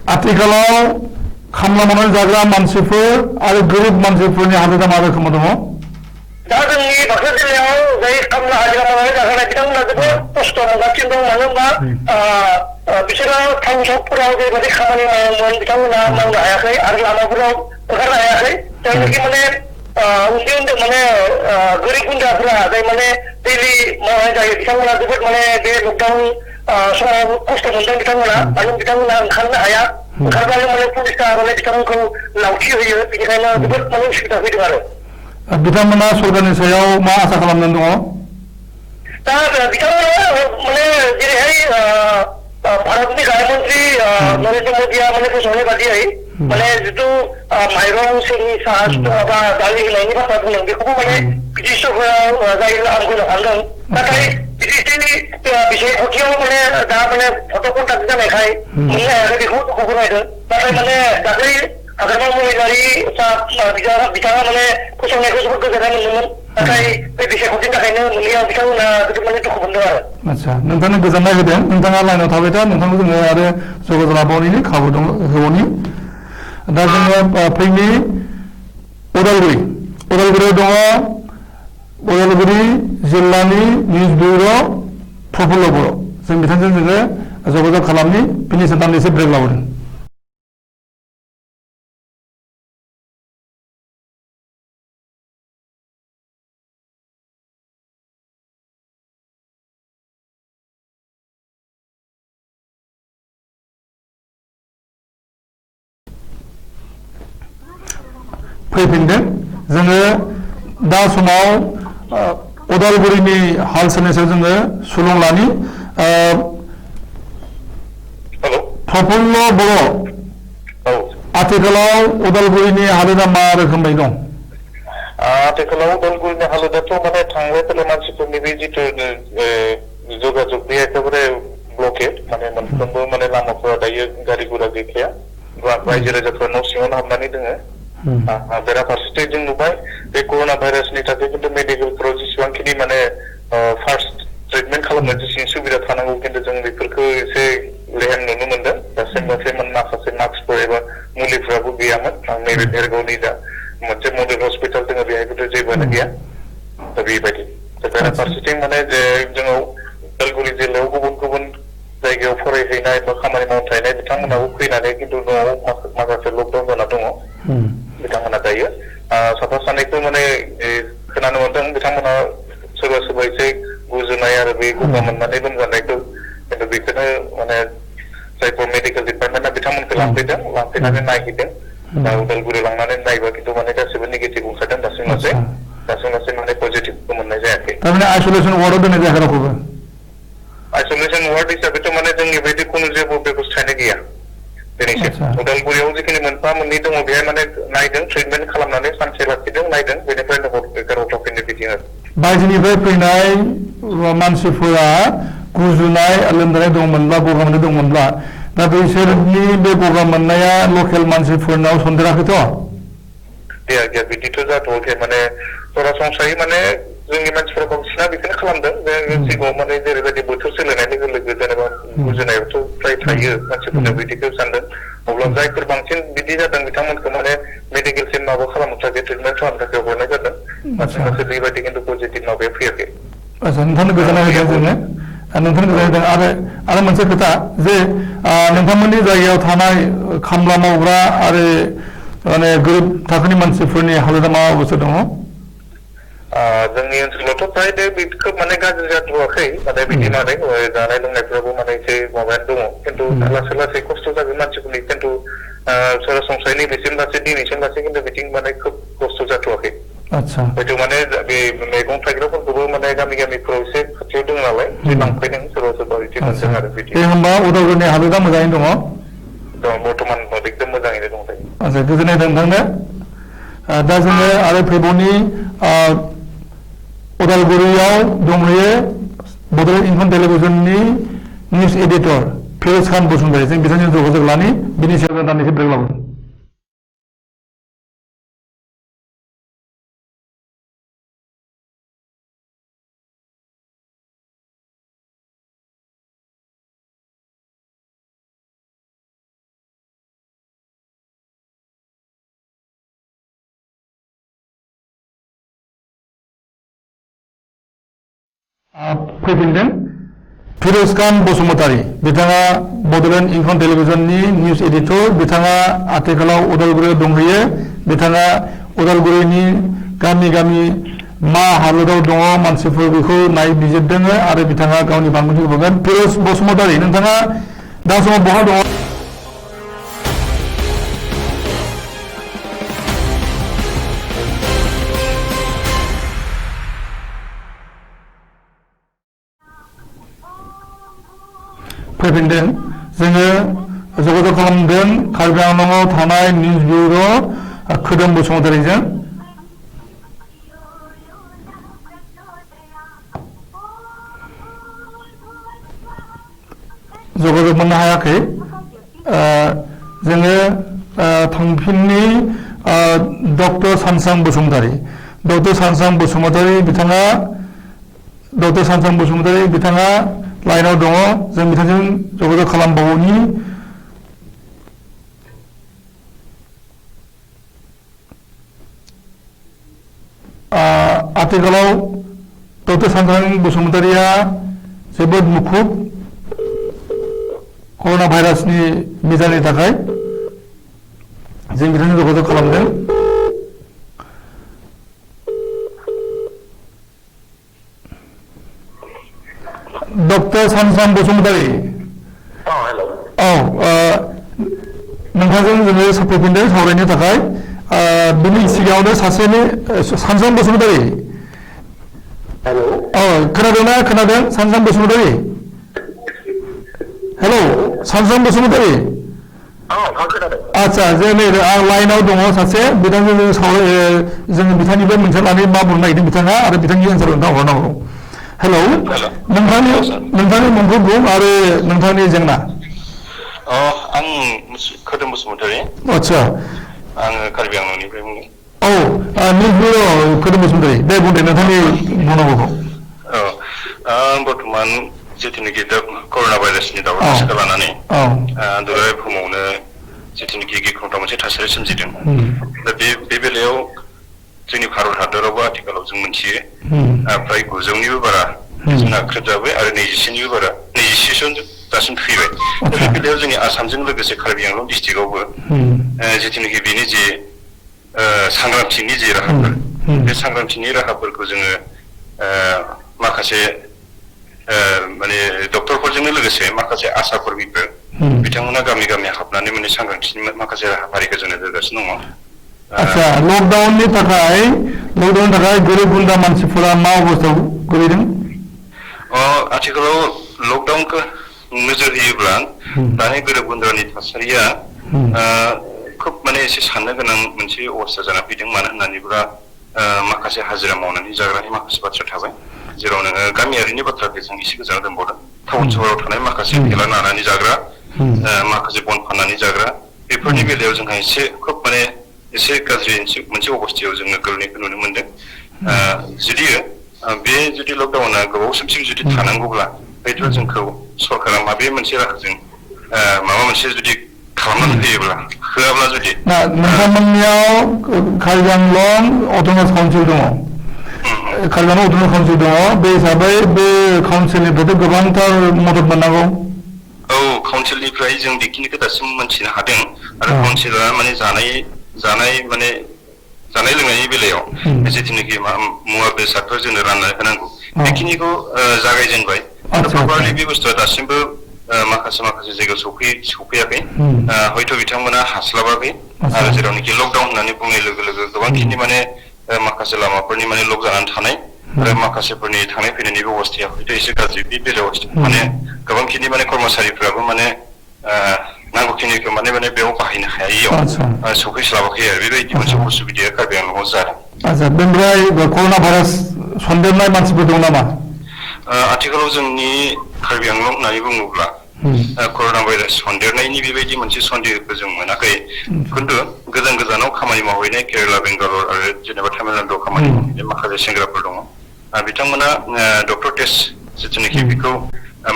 आथिखालाव खामला मावनानै जाग्रा मानसिफोर आरो गोरिब मानसिफोरनि हालोदा मा रोखोम दङ? दा जोंनि बाक्सा जिल्लायाव जाय खामला हाजिरा मावनानै जाग्रा बिथांमोना जोबोद खस्थ' मोनगासिनो दं मानो होनबा बिसोरो टाउन सकफोराव जेरैबायदि खामानि मावोमोन बिथांमोना मावनो हायाखै आरो लामाफोराव ओंखारनो हायाखै जायनाखि माने उन्दै उन्दै माने गोरिब गुन्द्राफोरा जाय माने दैलि मावनानै जायो बिथांमोना जोबोद माने बे लकडाउन समाव खस्थ' मोनदों बिथांमोना मानो बिथांमोना ओंखारनो हाया ओंखारबानो माने पुलिसआ माने बिथांमोनखौ लावथि होयो बेनिखायनो जोबोद माने उसुबिदा फैदों आरो बिथांमोना सरकारनि सायाव मा आसा खालामनानै दङ? दा बिथांमोना माने जेरैहाय भारतनि गाहाय मन्त्रि नरेन्द्र मोदीया माने फोसावनाय बादियै माने जिथु माइरं सिनि साहा बा दालि होनायनि बाथ्रा बुंदों बेखौबो माने बिटिसिफोराव जायोब्ला हामगौ सानदों नाथाय बिटिसिनि बिसायख'थियाव माने दा माने फट' कन्टाक्ट जानायखाय मोननो हायाखै बेखौ दुखु फोरमायदों नाथाय माने दाख्लै हाग्रामा महिलारि बिथाङा माने फोसावनायखौ जोबोद गोजोननाय मोनदोंमोन नाथाय बे बिसायख'थिनि थाखायनो मोनैयाव बिथांमोना जोबोद माने दुखु मोनदों आरो आच्छा नोंथांनो गोजोननाय होदों नोंथाङा लाइनाव थाबाय था नोंथांखौ जोङो आरो जगाजग लाबावनायनि खाबु दं होबावनि दा जोङो फैनि उदालगुरियाव दङ उदालगुरि जिल्लानि निउज बिउर' प्रफुल्ल बर' जों बिथांजों जोङो जगाजग खालामनि बिनि दान्दिसे ब्रेक लाबोदों फैफिनदों जोङो दा समाव उदालगुरिनि हाल सालनि सायाव जोङो सुलुं लानि प्रफुल्ल बर' आथिखालाव उदालगुरिनि हालोदा मा रोखोमै दं आथिखालाव उदालगुरिनि हालोदाथ' माने थांलाय फैलाय मानसिफोरनि बे जिथु जगाजग बे एखेबारे ब्लकेट माने मोनफ्रोमबो माने लामाफोरा दायो गारि गुरा गैखाया रायजो राजाफोरा न' सिङावनो हाबनानै दोङो बेराफारसेथिं जों नुबाय बे कर'ना भाइरासनि थाखाय खिन्थु मेडिकेलफोराव जेसेबांखिनि माने फार्स्ट ट्रिटमेन्ट खालामनो जेसेबां सुबिदा थानांगौ खिन्थु जों बेफोरखौ एसे लेहेम नुनो मोनदों दासिमबो माखासे मास्कफोर एबा मुलिफोराबो गैयामोन नैबे भेरगावनि दा मोनसे मडेल हस्पिटाल दङ बेहायबोथ' जेबोआनो गैया दा बेबायदि बेराफारसेथिं माने जे जोंनाव उदालगुरि जिल्लायाव गुबुन गुबुन जायगायाव फरायहैनाय बा खामानि मावनो थाहैनाय बिथांमोनाबो फैनानै खिन्थु न'आव माखासे लकडाउन जाना दङ बिथांमोना दायो साफा सानैखौ माने खोनानो मोनदों बिथांमोना सोरबा सोरबा एसे गुजुनाय आरो बे गगा मोननानै लोमजानायखौ खिन्थु बेखौनो माने जायफोर मेडिकेल डिपार्टमेन्टआ बिथांमोनखौ लांफैनानै नायहैदों दा उदालगुरि लांनानै नायबा खिन्थु माने गासिबो नेगेटिभ ओंखारदों दासिम लासै माने पजिटिभखौ मोननाय जायाखै थारमाने आइसोलेसन वार्डआव दोननाय जायाखै रावखौबो आइसोलेसन वार्ड हिसाबैथ' माने जोंनि बायदि खुनु जेबो बेबस्थायानो गैया दिनैसिम उदालगुरियाव जिखिनि मोनफा मोननै दङ बेहाय माने नायदों ट्रिटमेन्ट खालामनानै सानसे लाखिदों नायदों बेनिफ्रायनो 11 फैनो बिदि आरो बायजोनिफ्राय फैनाय मानसिफोरा गुजुनाय लोमजानाय दंमोनब्ला गगा मोननाय दंमोनब्ला दा बिसोरनि बे गगा मोननाया लकेल मानसिफोरनाव सन्देराखैथ' गैया बिदिथ' जाथ'वाखै माने सरासनस्रायै माने जोंनि मानसिफोरा बांसिना बेखौनो खालामदों जे सिगाङाव माने जेरैबायदि बोथोर सोलायनाय लोगो लोगो जेनेबा गुजुनायावथ' फ्राय थायो मानसिफोरनो बिदिखौ सानदों अब्ला जायफोर बांसिन बिदि जादों बिथांमोनखौ माने मेडिकेलसिम माबा खालामनो थाखाय ट्रिटमेन्ट खालामनो थाखाय हरनाय जादों माखासे बेबायदि खिन्थु पजिटिभ माबाया फैयाखै आच्छा नोंथांनो गोजोननाय होदों जोङो नोंथांनो गोजोननाय होदों आरो मोनसे खोथा जे नोंथांमोननि जायगायाव थानाय खामला मावग्रा आरो माने गोरिब थाखोनि मानसिफोरनि हालोदा मा अबस्था दङ जोंनि ओनसोलावथ' फ्राय बेखौ माने गाज्रि जाथ'वाखै माने बिदि माने जानाय लोंनायफ्राबो माने एसे माबायानो दङ खिन्थु लासै लासै खस्थ' जागोन मानसिफोरनि खिन्थु सरासनस्रायै नैबेसिम लासै दिनैसिम लासै खिन्थु बिथिं माने खोब खस्थ' जाथ'वाखै आच्छा हयथ' माने बे मैगं थाइगंफोरखौबो माने गामिफोराव एसे खाथियाव दङ नालाय लांफैदों सोरबा बिदि मोनदों आरो बिदि दे होमबा उदालगुरिनि हालोदा मोजाङैनो दङ बर्थमान एकदम मोजाङैनो दं दायो आच्छा गोजोननाय होदों नोंथांनो दा जोङो आरो फैगौनि उदालगुरियाव दंहैयो बड'लेण्ड इंखन टेलिभिजननि निउज एडिटर फिर'ज खान बसुमतारी जों बिथांजों जगाजग लानि बिनि सायाव जों दान्दिसे ब्रेक लाबोगोन फैफिनदों फिर'ज खान बसुमतारी बिथाङा बड'लेण्ड इंखन टेलिभिजननि निउज एडिटर बिथाङा आथिखालाव उदालगुरियाव दंहैयो बिथाङा उदालगुरिनि गामि गामि मा हालोदाव दङ मानसिफोर बेखौ नायबिजिरदों आरो बिथाङा गावनि बांबुंथिखौ बुंगोन फिर'ज बसुमतारी नोंथाङा दा समाव बहा दङ फैफिनदों जोङो जगाजग खालामदों कार्बि आंलंआव थानाय निउज बिउर' खोदोम बसुमतारीजों जगाजग मोननो हायाखै जोङो थांफिननि डक्टर सानसां बसुमतारी बिथाङा लाइनाव दङ जों बिथांजों जगाजग खालामबावनि आथिखालाव डक्टर सानसां बसुमतारीया जोबोद मुखुब कर'ना भाइरासनि बिजानुनि थाखाय जों बिथांजों जगाजग खालामदों डक्टर सानसां बसुमतारी नोंथांजों जोङो फैफिनदों सावरायनो थाखाय बिनि सिगाङावनो सासेनि सानजां बसुमतारी हेलौ खोनादोंना खोनादों सानजां बसुमतारी हेलौ सानजां बसुमतारी आच्छा जे नै आं लाइनाव दङ सासे बिथांजों जोङो बिथांनिफ्राय मोनसे लानानै मा बुंनो नागिरदों बिथाङा आरो बिथांनि एन्सार नोंथाङा हरनांगौ हेलौ नोंथांनि मुंखौ बुं आरो नोंथांनि जेंना आं खोदोम बसुमतारी आच्छा आङो कार्बि आंलंनिफ्राय बुंदों खोदोम बसुमतारी दे बुं दे नोंथांनि बुंनांगौखौ बर्थमान जिथुनिखि दा कर'ना भाइरासनि दावराव लानानै दुलाराय बुहुमावनो जिथुनिखि गिख्रंथाव मोनसे थासारि सोमजिदों दा बे बेलायाव जोंनि भारत हादरावबो आथिखालाव जों मोनथियो फ्राय 900निबो बारा नाख्रेब जाबाय आरो 27निबो बारा 27 जन दासिम थैबाय दा बे बेलायाव जोंनि आसामजों लोगोसे कार्बि आंलं डिस्ट्रिक्टआवबो जिथुनिखि बेनि जे सांग्रांथिनि जे राहाफोर बे सांग्रांथिनि राहाफोरखौ जोङो माखासे माने डक्टरफोरजोंनो लोगोसे माखासे आसाफोरनिबो बिथांमोना गामि गामि हाबनानै माने सांग्रांथिनि माखासे राहाफारिखौ जोङो होगासिनो दङ आच्छा लकडाउननि थाखाय गोरिब गुन्द्रा मानसिफोरा मा अबस्थायाव गोलैदों आथिखालाव लकडाउनखौ नोजोर होयोब्ला दानि गोरिब गुन्द्रानि थासारिया खोब माने एसे साननो गोनां मोनसे अबस्था जाना फैदों मानो होननानैब्ला माखासे हाजिरा मावनानै जाग्रानि माखासे बाथ्रा थाबाय जेराव नोङो गामियारिनि बाथ्राखौ जों एसे गोजानाव दोनबावदों टाउन सहराव थानाय माखासे थेला नानानै जाग्रा माखासे बन फाननानै जाग्रा बेफोरनि बेलायाव जोंहा एसे खोब माने एसे गाज्रि मोनसे अबस्थायाव जोङो गोलैनायखौ नुनो मोनदों जुदि लकडाउना गोबाव समसिम जुदि थानांगौब्ला हयथ' जोंखौ सरकारा माबे मोनसे राहाजों माबा मोनसे जुदि खालामनानै होआब्ला जुदि नोंथांमोननियाव कार्बि आंलं अट'नमास काउन्सिल दङ कार्बि आंलं अट'नमास काउन्सिल दङ बे हिसाबै बे काउन्सिलनिफ्रायथ' गोबांथार मदद मोननांगौ काउन्सिलनिफ्राय जों बेखिनिखौ दासिम मोनथिनो हादों आरो काउन्सिला माने जानाय लोंनायनि बेलायाव जिथुनाखि मुवा बेसादफोर जोंनो रानना होनांगौ बेखिनिखौ जागायजेनबाय प्रपारलि बे बुस्थुआ दासिमबो माखासे जायगायाव सौफैयाखै हयथ' बिथांमोना हास्लाबाखै आरो जेरावनोखि लकडाउन होननानै बुंनाय लोगो लोगो गोबांखिनि माने माखासे लामाफोरनि माने लक जानानै थानाय आरो माखासेफोरनि थांनाय फैनायनि बेबस्थाया हयथ' एसे गाज्रि बे बेलायाव माने गोबांखिनि माने कर्मचारिफ्राबो माने नांगौखिनिखौ माने बेयाव बाहायनो हायैयाव सौफैस्लाबाखै आरो बेबायदि मोनसे उसुबिदाया कार्बि आंलंआव जादों आच्छा बेनिफ्राय कर'ना भाइरास सन्देरनाय मानसिफोर दं नामा आथिखालाव जोंनि कार्बि आंलं होननानै बुङोब्ला कर'ना भाइरास सन्देरनायनि बेबायदि मोनसे सन्देहखौ जों मोनाखै खिन्थु गोजानाव खामानि मावहैनाय केरेला बेंगालर आरो जेनेबा तामिलनाडुआव खामानि मावहैनाय माखासे सेंग्राफोर दङ बिथांमोना डक्टर टेस्ट जिथुनाखि बेखौ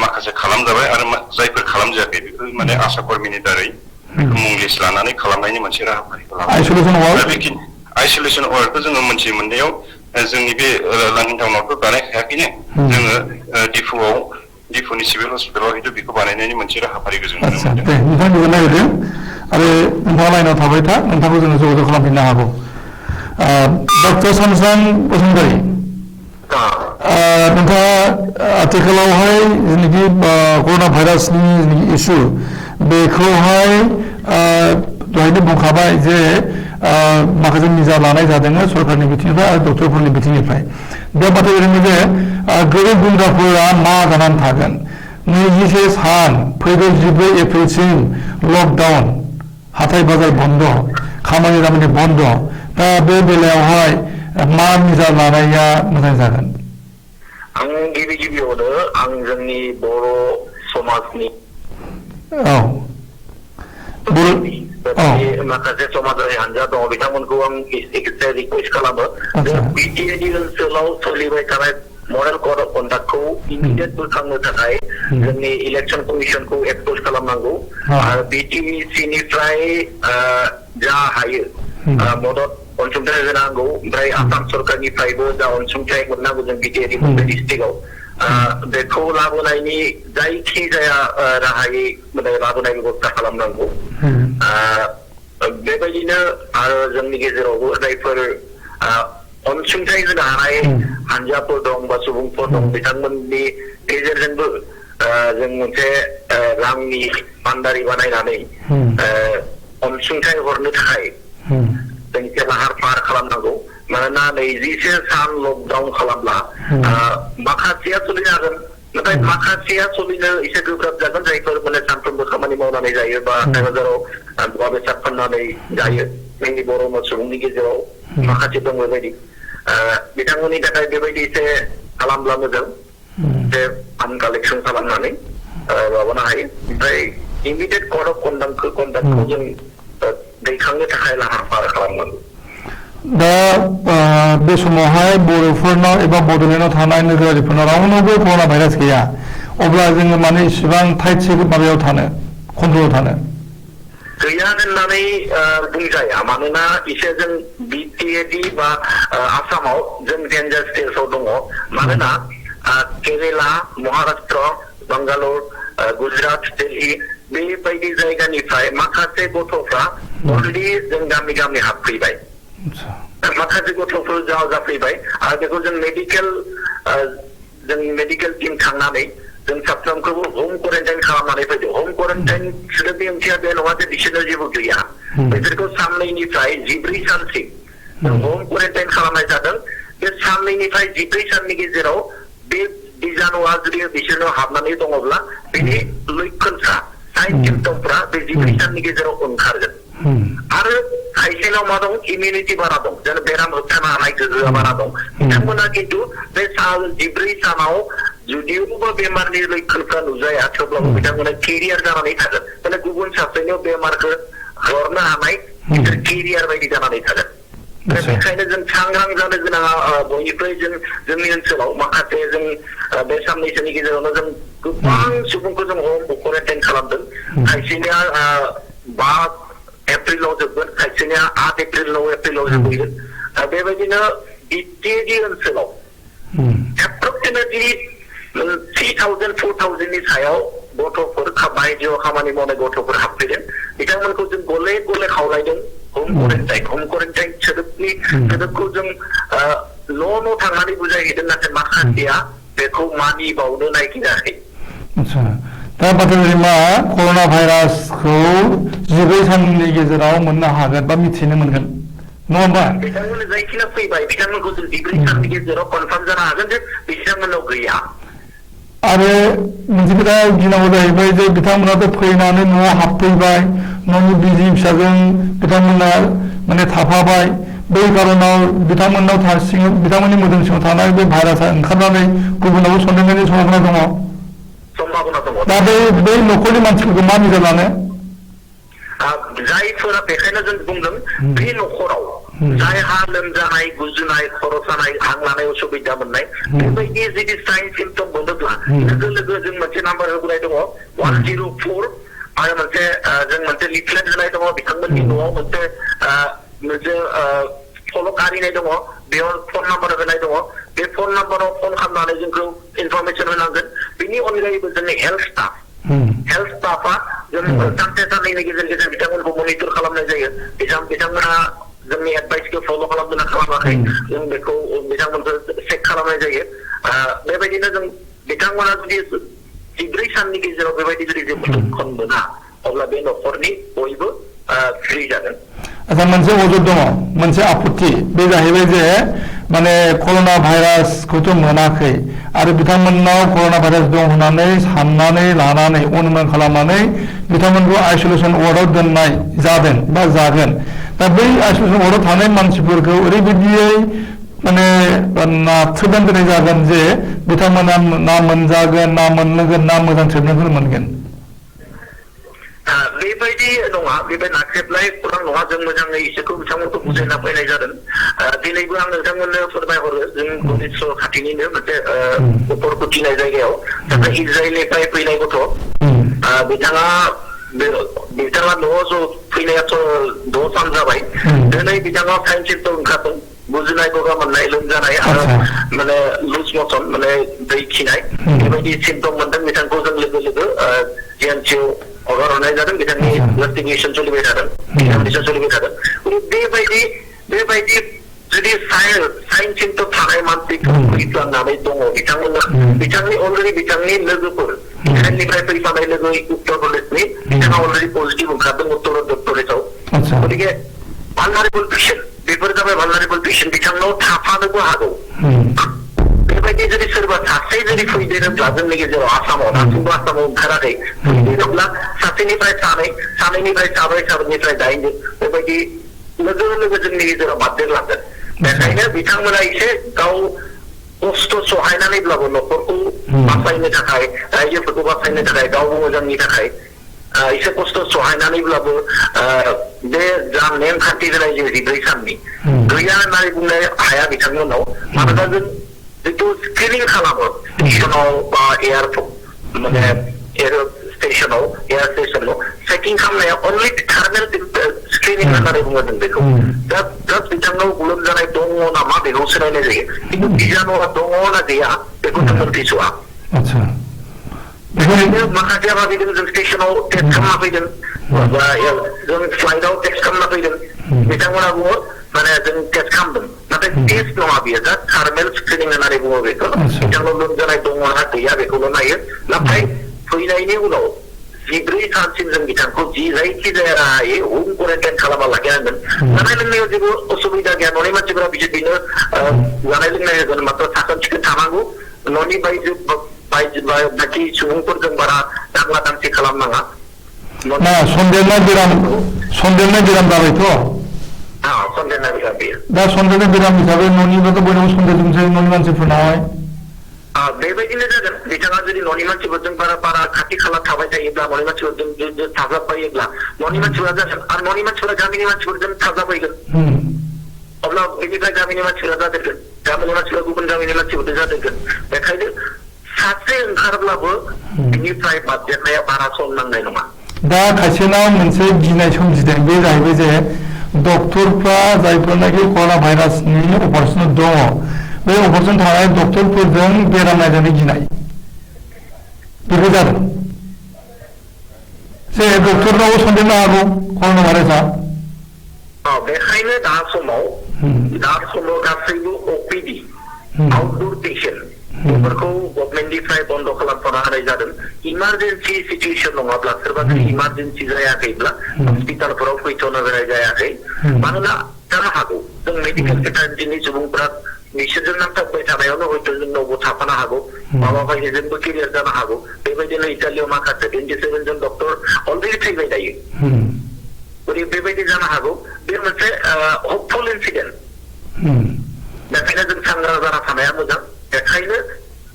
माखासे खालामजाबाय आरो जायफोर खालामजायाखै बेखौ माने आसा कर्मिनि दारै बेखौ मुं लिस्ट लानानै खालामनायनि मोनसे राहाफारिखौ लाबाय आइसोलेसन वार्डखौ जोङो मोनथिनो मोननायाव जोंनि बे लांहिं टाउनावथ' बानायखायाखैनो जोङो डिफुनि सिभिल हस्पिटालाव हयथ' बेखौ बानायनायनि मोनसे राहाफारिखौ जों नुनो मोनदों नोंथांनिबो नागिरदों आरो नोंथाङा लाइनाव थाबाय था नोंथांखौ जोङो जगाजग खालामफिननो हागौ डक्टर सानस्रां बसुमतारी नोंथाङा आथिखालावहाय जेनाखि कर'ना भाइरासनि इसु बेखौहाय दहायनो बुंखाबाय जे माखासे निजा लानाय जादों सरकारनि बिथिंनिफ्राय आरो डक्टरफोरनि बिथिंनिफ्राय बे बाथ्राया ओरैनो जे गोरिब गुन्द्राफोरा मा जानानै थागोन 24 सान फैगौ 14 एप्रिलसिम लकडाउन हाथाय बाजार बन्द खामानि दामानि बन्द दा बे बेलायावहाय मा निजा लानाया मोजां जागोन आं गिबियावनो आं जोंनि बर' समाजनि माखासे समाजारि हान्जा दङ बिथांमोनखौ आं रिकुवेस्ट खालामो बिटिएडि ओनसोलाव सोलिबाय थानाय मरेल कड अफ कन्डाक्टखौ इमिडियेट बोखांनो थाखाय जोंनि इलेक्सन कमिसनखौ एप्रोच खालामनांगौ आरो बिटिसिनिफ्राय जा हायो मदद अनसुंथाइ होनांगौ ओमफ्राय आसाम सरकारनिफ्रायबो जा अनसुंथाइ मोननांगौ जों बिटिआरनि डिस्ट्रिक्टआव बेखौ लाबोनायनि जायखिजाया राहायै लाबोनाय बेबस्था खालामनांगौ बेबायदिनो आरो जोंनि गेजेरावबो जायफोर अनसुंथाइ होनो हानाय हान्जाफोर दं बा सुबुंफोर दं बिथांमोननि गेजेरजोंबो जों मोनसे रांनि भान्दारि बानायनानै अनसुंथाइ हरनो थाखाय जों एसे लाहार फाहार खालामनांगौ मानोना 21 सान लकडाउन खालामब्ला माखासेया सोलिनो हागोन नाथाय माखासेया सोलिनो एसे गोब्राब जागोन जायफोर माने सानफ्रोमबो खामानि मावनानै जायो बा हाथाय बाजाराव मुवा बेसाद फाननानै जायो जोंनि बर' सुबुंनि गेजेराव माखासे दं बेबायदि बिथांमोननि थाखाय बेबायदि एसे खालामब्ला मोजां जे फान्ड कालेक्सन खालामनानै माबानो हायो ओमफ्राय इमिडियेट कड अफ कन्डाक्टखौ जों दैखांनो थाखाय लाहार फाहार खालामनांगौ दा बे समावहाय बर'फोरनाव एबा बड'लेण्डआव थानाय नोगोरारिफोरनाव रावनावबो कर'ना भाइरास गैया अब्ला जोङो माने इसेबां टाइट माबायाव थानो कन्ट्रलाव थानो गैया होननानै बुंजाया मानोना एसे जों बिटिएडि बा आसामाव जों डेन्जार स्टेजआव दङ मानोना केरेला महाराष्ट्र बेंगालुरु गुजरात दिल्ली बेबायदि जायगानिफ्राय माखासे गथ'फ्रा अलरेडि जों गामि गामि हाबफैबाय माखासे गथ'फोर जाफैबाय आरो बेखौ जों मेडिकेल टीम थांनानै जों साफ्रोमखौबो होम क्वारेन्टाइन खालामनानै फैदों होम क्वारेन्टाइन सोदोबनि ओंथिया बे नङा जे बिसोरनो जेबो गैया बिसोरखौ साननैनिफ्राय 14 सानसिम होम क्वारेन्टाइन खालामनाय जादों बे साननैनिफ्राय 14 साननि गेजेराव बे बिजानुआ जुदि बिसोरनाव हाबनानै दङब्ला बेनि लैखोनफ्रा साइन सिम्पटमफ्रा बे 14 साननि गेजेराव ओंखारगोन आरो खायसेनाव मा दं इमिउनिटि बारा दं जेन बेराम होबथानो हानाय गोहोआ बारा दं बिथांमोना खिन्थु बे 14 सानाव जुदियोबा बेमारनि लैखोनफ्रा नुजाया थेवब्लाबो बिथांमोना केरियार जानानै थागोन माने गुबुन सासेनियाव बेमारखौ हरनो हानाय बिसोर केरियार बायदि जानानै थागोन बेखायनो जों सांग्रां जानो गोनां बयनिफ्राय जोंनि ओनसोलाव माखासे जों बे साननैसोनि गेजेरावनो जों गोबां सुबुंखौ जों होम क्वारेन्टाइन खालामदों खायसेनिया 5 एप्रिलाव जोबगोन खायसेनिया 8 एप्रिल 9 एप्रिलाव जोबगोन बेबायदिनो बिटिएडि ओनसोलाव एप्रक्सिमेटलि 3000 4000 नि सायाव गथ'फोर बायजोआव खामानि मावनाय गथ'फोर हाबफैदों बिथांमोनखौ जों गले गले खावलायदों होम क्वारेन्टाइन सोदोबखौ जों न' थांनानै बुजायहैदों नाथाय माखासेया बेखौ मानिबावनो नागिराखै दा बाथौरिमा कर'ना भाइरासखौ 14 साननि गेजेराव मोननो हागोन बा मिथिनो मोनगोन नङा होमबा बिथांमोन जायखिना फैबाय बिथांमोनखौ जों 14 साननि गेजेराव कनफार्म जानो हागोन जे बिथांमोननाव गैया आरो मोनसे खोथा गिनांगौ जाहैबाय जे बिथांमोनाथ' फैनानै न'आव हाबफैबाय न'नि बिसि फिसाजों बिथांमोना माने थाफाबाय बै कारनाव बिथांमोननि मोदोम सिङाव थानाय बे भाइरासआ ओंखारनानै गुबुनावबो सन्देरनायनि सम्भाबना दङ दा बै न'खरनि मानसिफोरखौ मा नोजोर लानो जायफोरा बेखायनो जों बुंदों बे न'खराव जायहा लोमजानाय गुजुनाय खर' सानाय हां लानाय उसुबिदा मोननाय बेबायदि जुदि साइन सिम्पटम मोनोब्ला लोगो लोगो जों मोनसे नाम्बार होबोनाय दङ 104 आरो मोनसे लिफलेट होनाय दङ बिथांमोननि न'आव मोनसे फल' कारिनाय दङ बेयाव फन नाम्बार होनाय दङ बे फन नाम्बाराव फन खालामनानै जोंखौ इनफरमेसन होनांगोन बेनि अनगायैबो जोंनि हेल्थ स्टाफा जों सानसे साननैनि गेजेर बिथांमोनखौ मनिटर खालामनाय जायो बिथांमोना जोंनि एडभाइसखौ फल' खालामदोंना खालामाखै जों बेखौ बिथांमोनखौ चेक खालामनाय जायो बेबायदिनो जों बिथांमोना जुदि 14 साननि गेजेराव बेबायदि जुदि जेबो लक्षण मोना अब्ला बे न'खरनि बयबो फ्रि जागोन आচ্ছা मोनसे अजद दङ मोनसे आपत्ति बे जाहैबाय जे माने कर'ना भाइरासखौथ' मोनाखै आरो बिथांमोननाव कर'ना भाइरास दं होननानै साननानै लानानै अनुमान खालामनानै बिथांमोनखौ आइसोलेसन वार्डआव दोननाय जादों बा जागोन दा बै आइसोलेसन वार्डआव थानाय मानसिफोरखौ ओरैबायदियै माने नाथ्रोदनानै दोननाय जागोन जे बिथांमोना ना मोनजागोन ना मोनलोंगोन ना मोजां ट्रिटमेन्टखौनो मोनगोन बेबायदि नङा बेबायदि नाख्रेबनाय खौरां नङा जों मोजाङै इसोरखौ बिथांमोनखौ बुजायना फैनाय जादों दिनैबो आं नोंथांमोननो फोरमायहरो जों गणेश खाथिनिनो मोनसे उपरकुटि होननाय जायगायाव सासे इजराइलनिफ्राय फैनाय गथ' बिथाङा न'आव फैनायाथ' 2 सान जाबाय दिनै बिथाङा साइन सिम्पटम ओंखारदों गुजुनाय गगा मोननाय लोमजानाय आरो माने लुज मसन माने दै खिनाय बेबायदि सिम्पटम मोनदों बिथांखौ जों लोगो लोगो जिएमसिआव हगार हरनाय जादों बिथांनि इनभेस्टिगेसन सोलिबाय थादों बेबायदि जुदि साइन सिम्पटम थानाय मानसिखौ फैफ्लांनानै दङ बिथांनि अलरेडि बिथांनि लोगोफोर इराननिफ्राय फैफानाय लोगो उत्तर प्रदेशनि बिथाङा अलरेडि पजिटिभ ओंखारदों उत्तर प्रदेशआव गतिके vulnerable patient बेफोर जाबाय vulnerable patient बिथांनाव थाफानोबो हागौ बेबायदि जुदि सोरबा सासे जुदि फैदेरोब्ला जोंनि गेजेराव आसामाव दासिमबो आसामाव ओंखाराखै फैदेरोब्ला सासेनिफ्राय सानै सानैनिफ्राय साब्रै साब्रैनिफ्राय दाइन बेबायदि लोगो लोगो जोंनि गेजेराव बारदेरलांगोन बेखायनो बिथांमोना एसे गाव खस्थ' सहायनानैब्लाबो न'खरखौ बासायनो थाखाय रायजोफोरखौ बासायनो थाखाय गावबो मोजांनि थाखाय एसे खस्थ' सहायनानैब्लाबो बे जा नेमखान्थि होनाय जे 14 साननि गैया होननानै बुंनो हाया बिथांमोनाव मानोना जों जितु स्क्रिनिं खालामो स्टेशनाव बा एयारपर्ट माने एयार स्टेशनाव चेकिं खालामनाया अनलि थार्मेल स्क्रिनिं होननानै बुङो जों बेखौ जास्ट बिथांनाव गुलोमजानाय दङ नामा बेखौ सिनायनाय जायो खिन्थु बिजानुआ दङ ना गैया बेखौ जों मोनथिस'वा बेखायनो माखासेया भाबिदों जों स्टेशनाव टेस्ट खालामना फैदों बा जों फ्लाइटआव टेस्ट खालामना फैदों बिथांमोना बुङो माने जों टेस्ट खालामदों नाथाय टेस्ट नङा बियो जास्ट थार्मेल स्क्रिनिं होननानै बुङो बेखौ बिथांनाव लोमजानाय दङ ना गैया बेखौल' नायो नाथाय फैनायनि उनाव 14 सानसिम जों बिथांखौ जि जायखिजाया राहायै ह'म क्वारेन्टाइन खालामना लाखिनांगोन जानाय लोंनायाव जेबो असुबिदा गैया न'नि मानसिफोरा बिदिनो जानाय लोंनाय होगोन मात्र साखोन सिखोन थानांगौ न'नि बाकी सुबुंफोरजों बारा दांला दांसि खालामनाङा सन्देरनाय बेराम जाबायथ' सन्देरनाय बेराम बेयो दा सन्देरनाय बेराम हिसाबै न'निबाथ' बयनावबो सन्देरजोबसै न'नि मानसिफोरनावहाय बेबायदिनो जागोन बिथाङा जुदि न'नि मानसिफोरजों बारा खाथि खाला थाबाय थायोब्ला न'नि मानसिफोरजों थाजाबबायोब्ला न'नि मानसिफोरा जागोन आरो न'नि मानसिफोरा गामिनि मानसिफोरजों थाजाबबायगोन अब्ला बेनिफ्राय गामिनि मानसिफोरा जादेरगोन गामिनि मानसिफोरा गुबुन गामिनि मानसिफोरजों जादेरगोन बेखायनो सासे ओंखारब्लाबो बिनिफ्राय बारदेरनाया बारा सम नांनाय नङा दा खायसेनाव मोनसे गिनाय सोमजिदों बे जाहैबाय जे डक्टरफ्रा जायफोरनाखि कर'ना भाइरासनि अपारेसनाव दङ बे अपारेसन थानाय डक्टरफोरजों बेराम नायजानो गिनाय बेबो जादों जे डक्टरनावबो सन्देरनो हागौ कर'ना भाइरासआ बेखायनो दा समाव गासैबो अपिडि आउटडोर पेशेन्ट बेफोरखौ गभर्नमेन्टनिफ्राय बन्द खालामथ'ना होनाय जादों इमारजेन्सि सिचुवेसन नङाब्ला सोरबा इमारजेन्सि जायाखैब्ला हस्पिटालफोराव फैथ'नो होनाय जायाखै मानोना जानो हागौ जों मेडिकेल फेटार्निटिनि सुबुंफोरा बिसोरजों नांथाबबाय थानायावनो हयथ' जोंनावबो थाफानो हागौ माबा बायदिजोंबो केरियार जानो हागौ बेबायदिनो इटालियाव माखासे 27 जन डक्टर अलरेडि थैबाय दायो बेबायदि जानो हागौ बे मोनसे हपफुल इन्सिडेन्ट बेखायनो जों सांग्रां जाना थानाया मोजां बेखायनो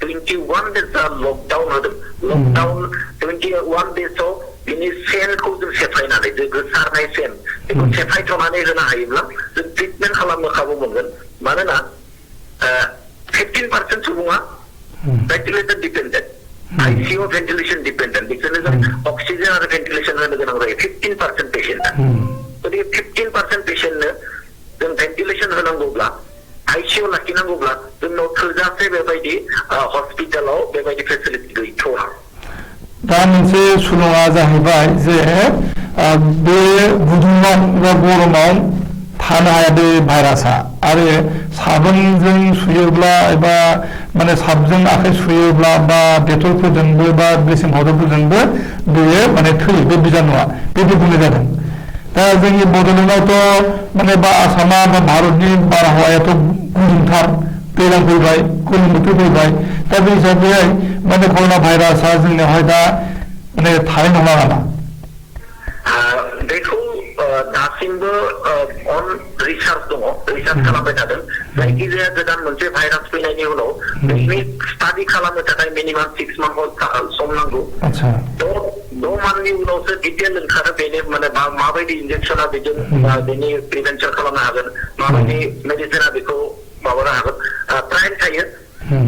21 डेज लकडाउन होदों लकडाउन 21 डेजआव बिनि सेनखौ जों सेफायनानै जों गोसारनाय सेन बेखौ सेफायथ'नानै होनो हायोब्ला जों ट्रिटमेन्ट खालामनो खाबु मोनगोन मानोना 15% सुबुङा भेन्टिलेटर डिपेन्डेन्ट आइसिइउ भेन्टिलेसन डिपेन्डेन्ट बिसोरनो जों अक्सिजेन आरो भेन्टिलेसन होनो गोनां जायो 15% पेशेन्टआ जुदि 15% पेशेन्टनो जों भेन्टिलेसन होनांगौब्ला आइसिइउ लाखिनांगौब्ला जोंनाव थोजासे बेबायदि हस्पिटालाव बेबायदि फेसिलिटि गैथ'वा दा मोनसे सुलुङा जाहैबाय जे बे गुदुङाव बा गरमाव थानो हाया बे भाइरासआ आरो साबोनजों सुयोब्ला एबा माने साबजों आखाइ सुयोब्ला बा डेटलफोरजोंबो बा ब्लिचिं पाउडारफोरजोंबो बेयो माने थैयो बे बिजानुआ बेबायदि बुंनाय जादों दा जोंनि बड'लेण्डआवथ' माने बा आसामा बा भारतनि बारहावायाथ' गुदुंथार दैज्लां फैबाय गोलोम बोथोर फैबाय दा बे हिसाबैहाय माने कर'ना भाइरासआ जोंनियावहाय दा माने थानाय नङा नामा बेखौ दासिमबो अन रिसार्च दङ रिसार्च खालामबाय थादों जायखिजाया गोदान मोनसे भाइरास फैनायनि उनाव बेनि स्टाडि खालामनो थाखाय मिनिमाम 6 मान्थ सम नांगौ 6 मान्थनि उनावसो डिटेल ओंखारो बेनि माने माबायदि इन्जेक्सना बेजों बेनि प्रिभेन्सन खालामनो हागोन माबायदि मेडिसिना बेखौ माबानो हागोन टाइम थायो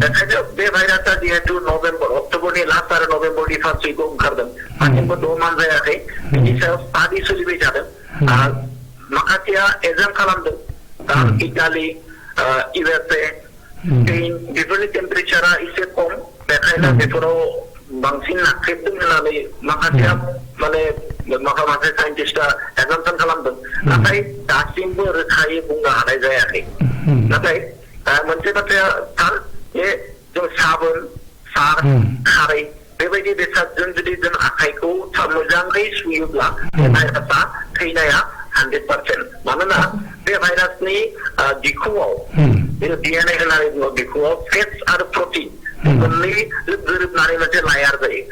बेखायनो बे भाइरासआ जिहेतु नभेम्बर अक्ट'बरनि लास्ट आरो नभेम्बरनि फार्स्ट उइकआव ओंखारदों दासिमबो 2 मान्थ जायाखै बिनि सायाव स्टाडि सोलिबाय थादों माखासेया एग्जाम खालामदों इटालि इउएसए स्पेन बेफोरनि टेम्पारेचारा एसे खम बेखायनो बेफोराव बांसिन नाख्रेबदों होननानै माखासेया माने माखासे साइन्टिस्टआ एजाम्पसन खालामदों नाथाय दासिमबो रोखायै बुंनो हानाय जायाखै नाथाय मोनसे बाथ्राया थार जे जों साबोन सार खारै बेबायदि बेसादजों जुदि जों आखाइखौ मोजाङै सुयोब्ला भाइरासआ थैनाया 100%. मानोना बे भाइरासनि बिखुङाव DNA होननानै बुङो बिखुङाव फेट्स आरो प्रटिन मोननै गोरोबनानै मोनसे लायार जायो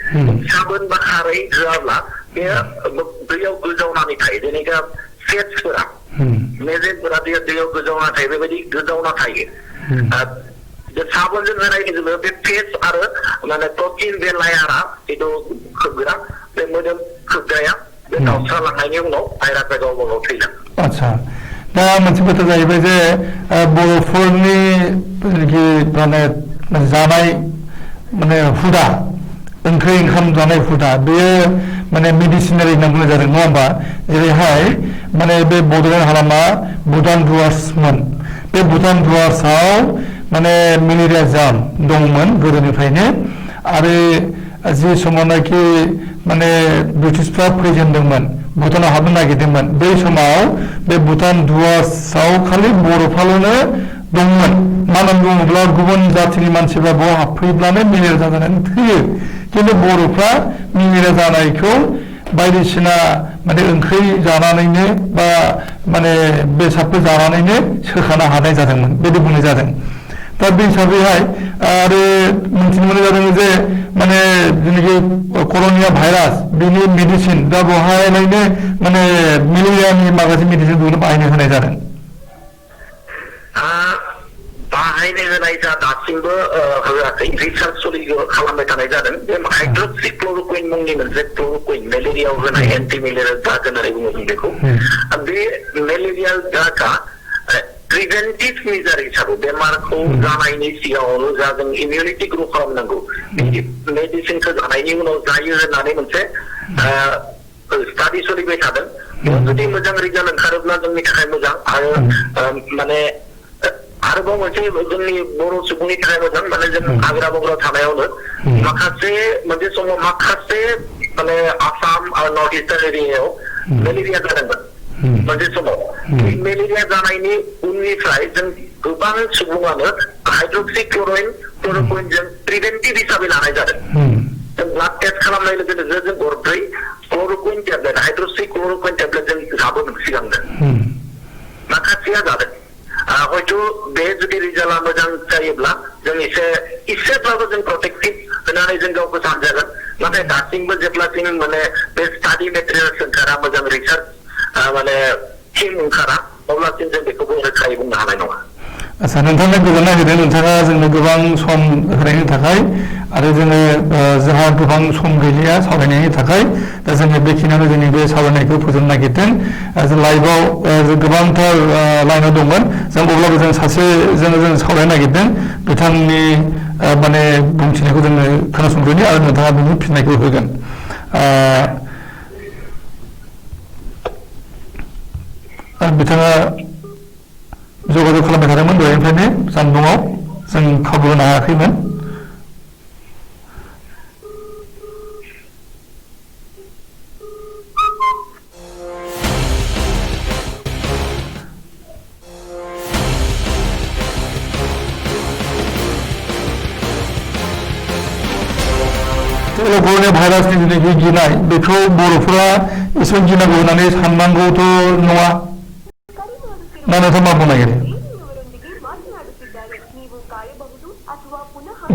साबोन बा खारै होआब्ला बेयो दैयाव गोजावनानै थायो जेनेबा फेट्सफोरा मेजेमफोरा दैयाव गोजावना थायो बेबायदि गोजावना थायो साबोनजों होनाय लोगो बे फेट्स आरो माने प्रटिन बे लायारा जिथु खोबग्रा बे मोदोम खोबग्राया बे गावस्रालांनायनि उनाव भाइरासआ गावबा गाव थैलाङो आच्छा दा मोनसे बाथ्रा जाहैबाय जे बर'फोरनि माने जानाय माने हुदा ओंख्रि ओंखाम जानाय हुदा बेयो माने मेडिसिनारि होनना बुंनाय जादों नङा होमबा जेरैहाय माने बे बड'लेण्ड हालामा भुटान डुवार्समोन बे भुटान डुवार्सआव माने मेलेरिया जाम दंमोन गोदोनिफ्रायनो आरो जि समावनाखि माने ब्रिटिशफ्रा फैजेनदोंमोन भुटानाव हाबनो नागिरदोंमोन बै समाव बे भुटान डुवार्सआव खालि बर'फ्राल'नो दंमोन मानो बुङोब्ला गुबुन जाथिनि मानसिफ्रा बेयाव हाबफैब्लानो मेलेरिया जानानै थैयो खिन्थु बर'फ्रा मेलेरिया जानायखौ बायदिसिना माने ओंख्रि जानानैनो बा माने बेसादफोर जानानैनो सोखानो हानाय जादोंमोन बिदि बुंनाय जादों दा बे हिसाबैहाय आरो मिथिनो मोननाय जादों जे माने जेनाखि कर'निया भाइरास बेनि मेडिसिन दा बेवहायलायनो माने मेलेरियानि माखासे मेडिसिनफोरखौ बाहायनो होनाय जादों बाहायनो होनाय दासिमबो होआखै रिसार्च खालामबाय थानाय जादों बे हाइड्रक्सिक्ल'रकुइन मुंनि मोनसे क्ल'रकुइन मेलेरियायाव होनाय एन्टि मेलेरिया ड्राग होननानै बुङो जों बेखौ बे मेलेरिया ड्रागआ प्रिभेन्टिभ मेजार हिसाबै बेमारखौ जानायनि सिगाङावनो जा जों इमिउनिटि ग्र' खालामनांगौ मेडिसिनखौ जानायनि उनाव जायो होननानै मोनसे स्टाडि सोलिबाय थादों जुदि मोजां रिजाल्ट ओंखारोब्ला जोंनि थाखाय मोजां आरो माने आरोबाव मोनसे जोंनि बर' सुबुंनि थाखाय मोजां माने जों हाग्रा बंग्रा थानायावनो माखासे मोनसे समाव माखासे माने आसाम आरो नर्थ इस्टार्न एरियायाव मेलेरिया जादोंमोन मोनसे समाव मेलेरिया जानायनि उननिफ्राय जों गोबां सुबुङानो हाइड्रक्सिक्ल'रकुइनजों प्रिभेन्टिभ हिसाबै लानाय जादों जों ब्लाड टेस्ट खालामनाय लोगो लोगो जों गरब्रै क्ल'रकुइन टेब्लेट हाइड्रक्सिक्ल'रकुइन टेब्लेट जों जाबोदों सिगांनो माखासेया जादों हयथ' बे जुदि रिजाल्टआ मोजां जायोब्ला जों एसेब्लाबो जों प्रटेक्टिभ होनानै जों गावखौ सानजागोन नाथाय दासिमबो जेब्लासिम माने बे स्टाडि मेटेरियल्स ओंखारा मोजां रिसार्च माने टीम ओंखारा अब्लासिम जों बेखौबो रोखायै बुंनो हानाय नङा आच्छा नोंथांनो गोजोननाय होदों नोंथाङा जोंनो गोबां सम होनायनि थाखाय आरो जोंहा गोबां सम गैलिया सावरायनायनि थाखाय दा जोङो बेखिनियावनो जोंनि बे सावरायनायखौ फोजोबनो नागिरदों जों लाइभआव गोबांथार लाइनाव दंमोन जों अब्लाबो जों जों सावरायनो नागिरदों बिथांनि माने बुंथिनायखौ जोङो खोनासंग्रोनि आरो नोंथाङा बिनि फिननायखौ होगोन बिथाङा जगाजग खालामबाय थादोंमोन दहायनिफ्रायनो जानबुङाव जों खाबु होनो हायाखैमोन कर'निया भाइरासनि जेनाखि गिनाय बेखौ बर'फोरा एसेबां गिनांगौ होननानै साननांगौथ' नङा ना नोंथाङा मा बुंनो नागिरो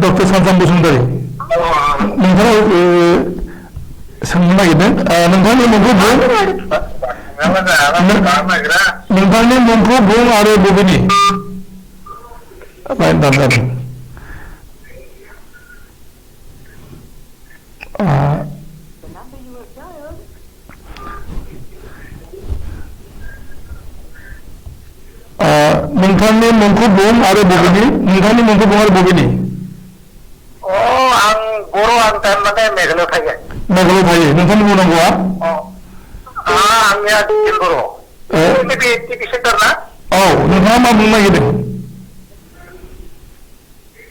डक्टर सानजाम बसुमतारी नोंथाङा सोंनो नागिरदों नोंथांनि मुंखौ बुं आरो बबेनि लाइन दानजादों नोंथांनि मुंखौ बुं आरो बबेनि आं बर' आं थारमाने मेघालयआव थायो नोंथांनि बुंनांगौआ आंनिया बर' टिभि सेन्टार ना औ नोंथाङा मा बुंनो नागिरदों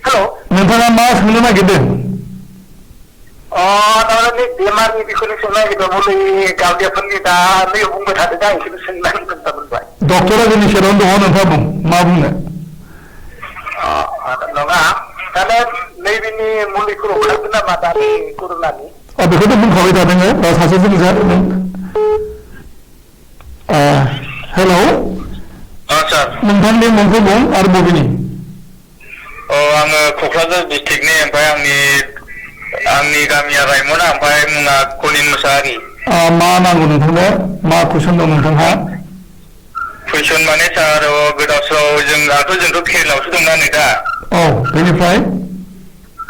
हेल' नोंथाङा मा सोंनो नागिरदों थारमाने बेमारनि बिखयनो सोंनो नागिरदों मुलि गावदियाफोरनि दा नैयाव बुंबाय थादों दा बेखौनो सोंनानै खोन्थामोनबाय डक्टरा जोंनि सेरावनो दङ नोंथाङा बुं मा बुंनो नङा दाना नैबेनि मुलिखौ ओंखारगोन नामा दानि कर'नानि बेखौथ' बुंखाबाय थादों सासे जों हेलौ सार नोंथांनि मुंखौ बुं आरो बबेनि आङो क'क्राझार डिस्ट्रिक्टनि ओमफ्राय आंनि गामिया रायमना ओमफ्राय मुङा कनिन मुसाहारि मा नांगौ नोंथांनो मा कुइसन दं नोंथांहा कुइसन माने सार गोदाव सोराव जोंथ' केरेलायावसो दंना नै दा बेनिफ्राय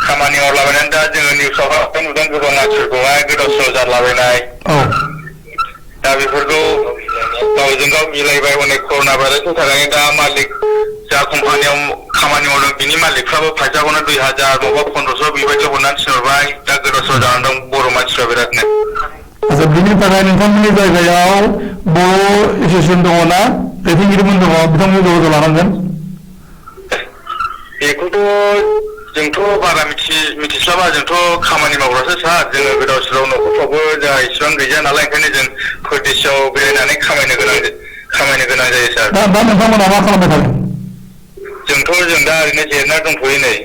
खामानि मावलाबायनानै दा जोङो निउसाव नुदों गोबां मानसिफोरखौहाय गोदाव सोराव जालाबायनाय दा बेफोरखौ गावजों गाव मिलायबाय अनेक कर'ना भाइरासनि थाखाय दा मालिक जा कम्पानियाव खामानि मावदों बिनि मालिकफ्राबो फैसाखौनो 2000 माबा 1500 बेबायदि हरनानै थिनहरबाय दा गोदाव सोराव जानानै दं बर' मानसिफ्रा बिरादनो आচ্ছা बिनि थाखाय नोंथांमोननि जायगायाव बर' एसोसिएसन दङ ना दैदेनगिरिमोन दङ बिथांमोननि जगाजग लानांगोन बेखौथ' जोंथ' बारा मिथिस्लाबा जोंथ' खामानि मावग्रासो सार जोङो गोदाव सोराव न'खरफ्रावबो जोंहा इसेबां गैया नालाय ओंखायनो जों परदेशआव बेरायनानै खामायनो गोनां जायो सार दा नोंथांमोना मा खालामबाय थादों जों दा ओरैनो जिरायना दंथ'यो नै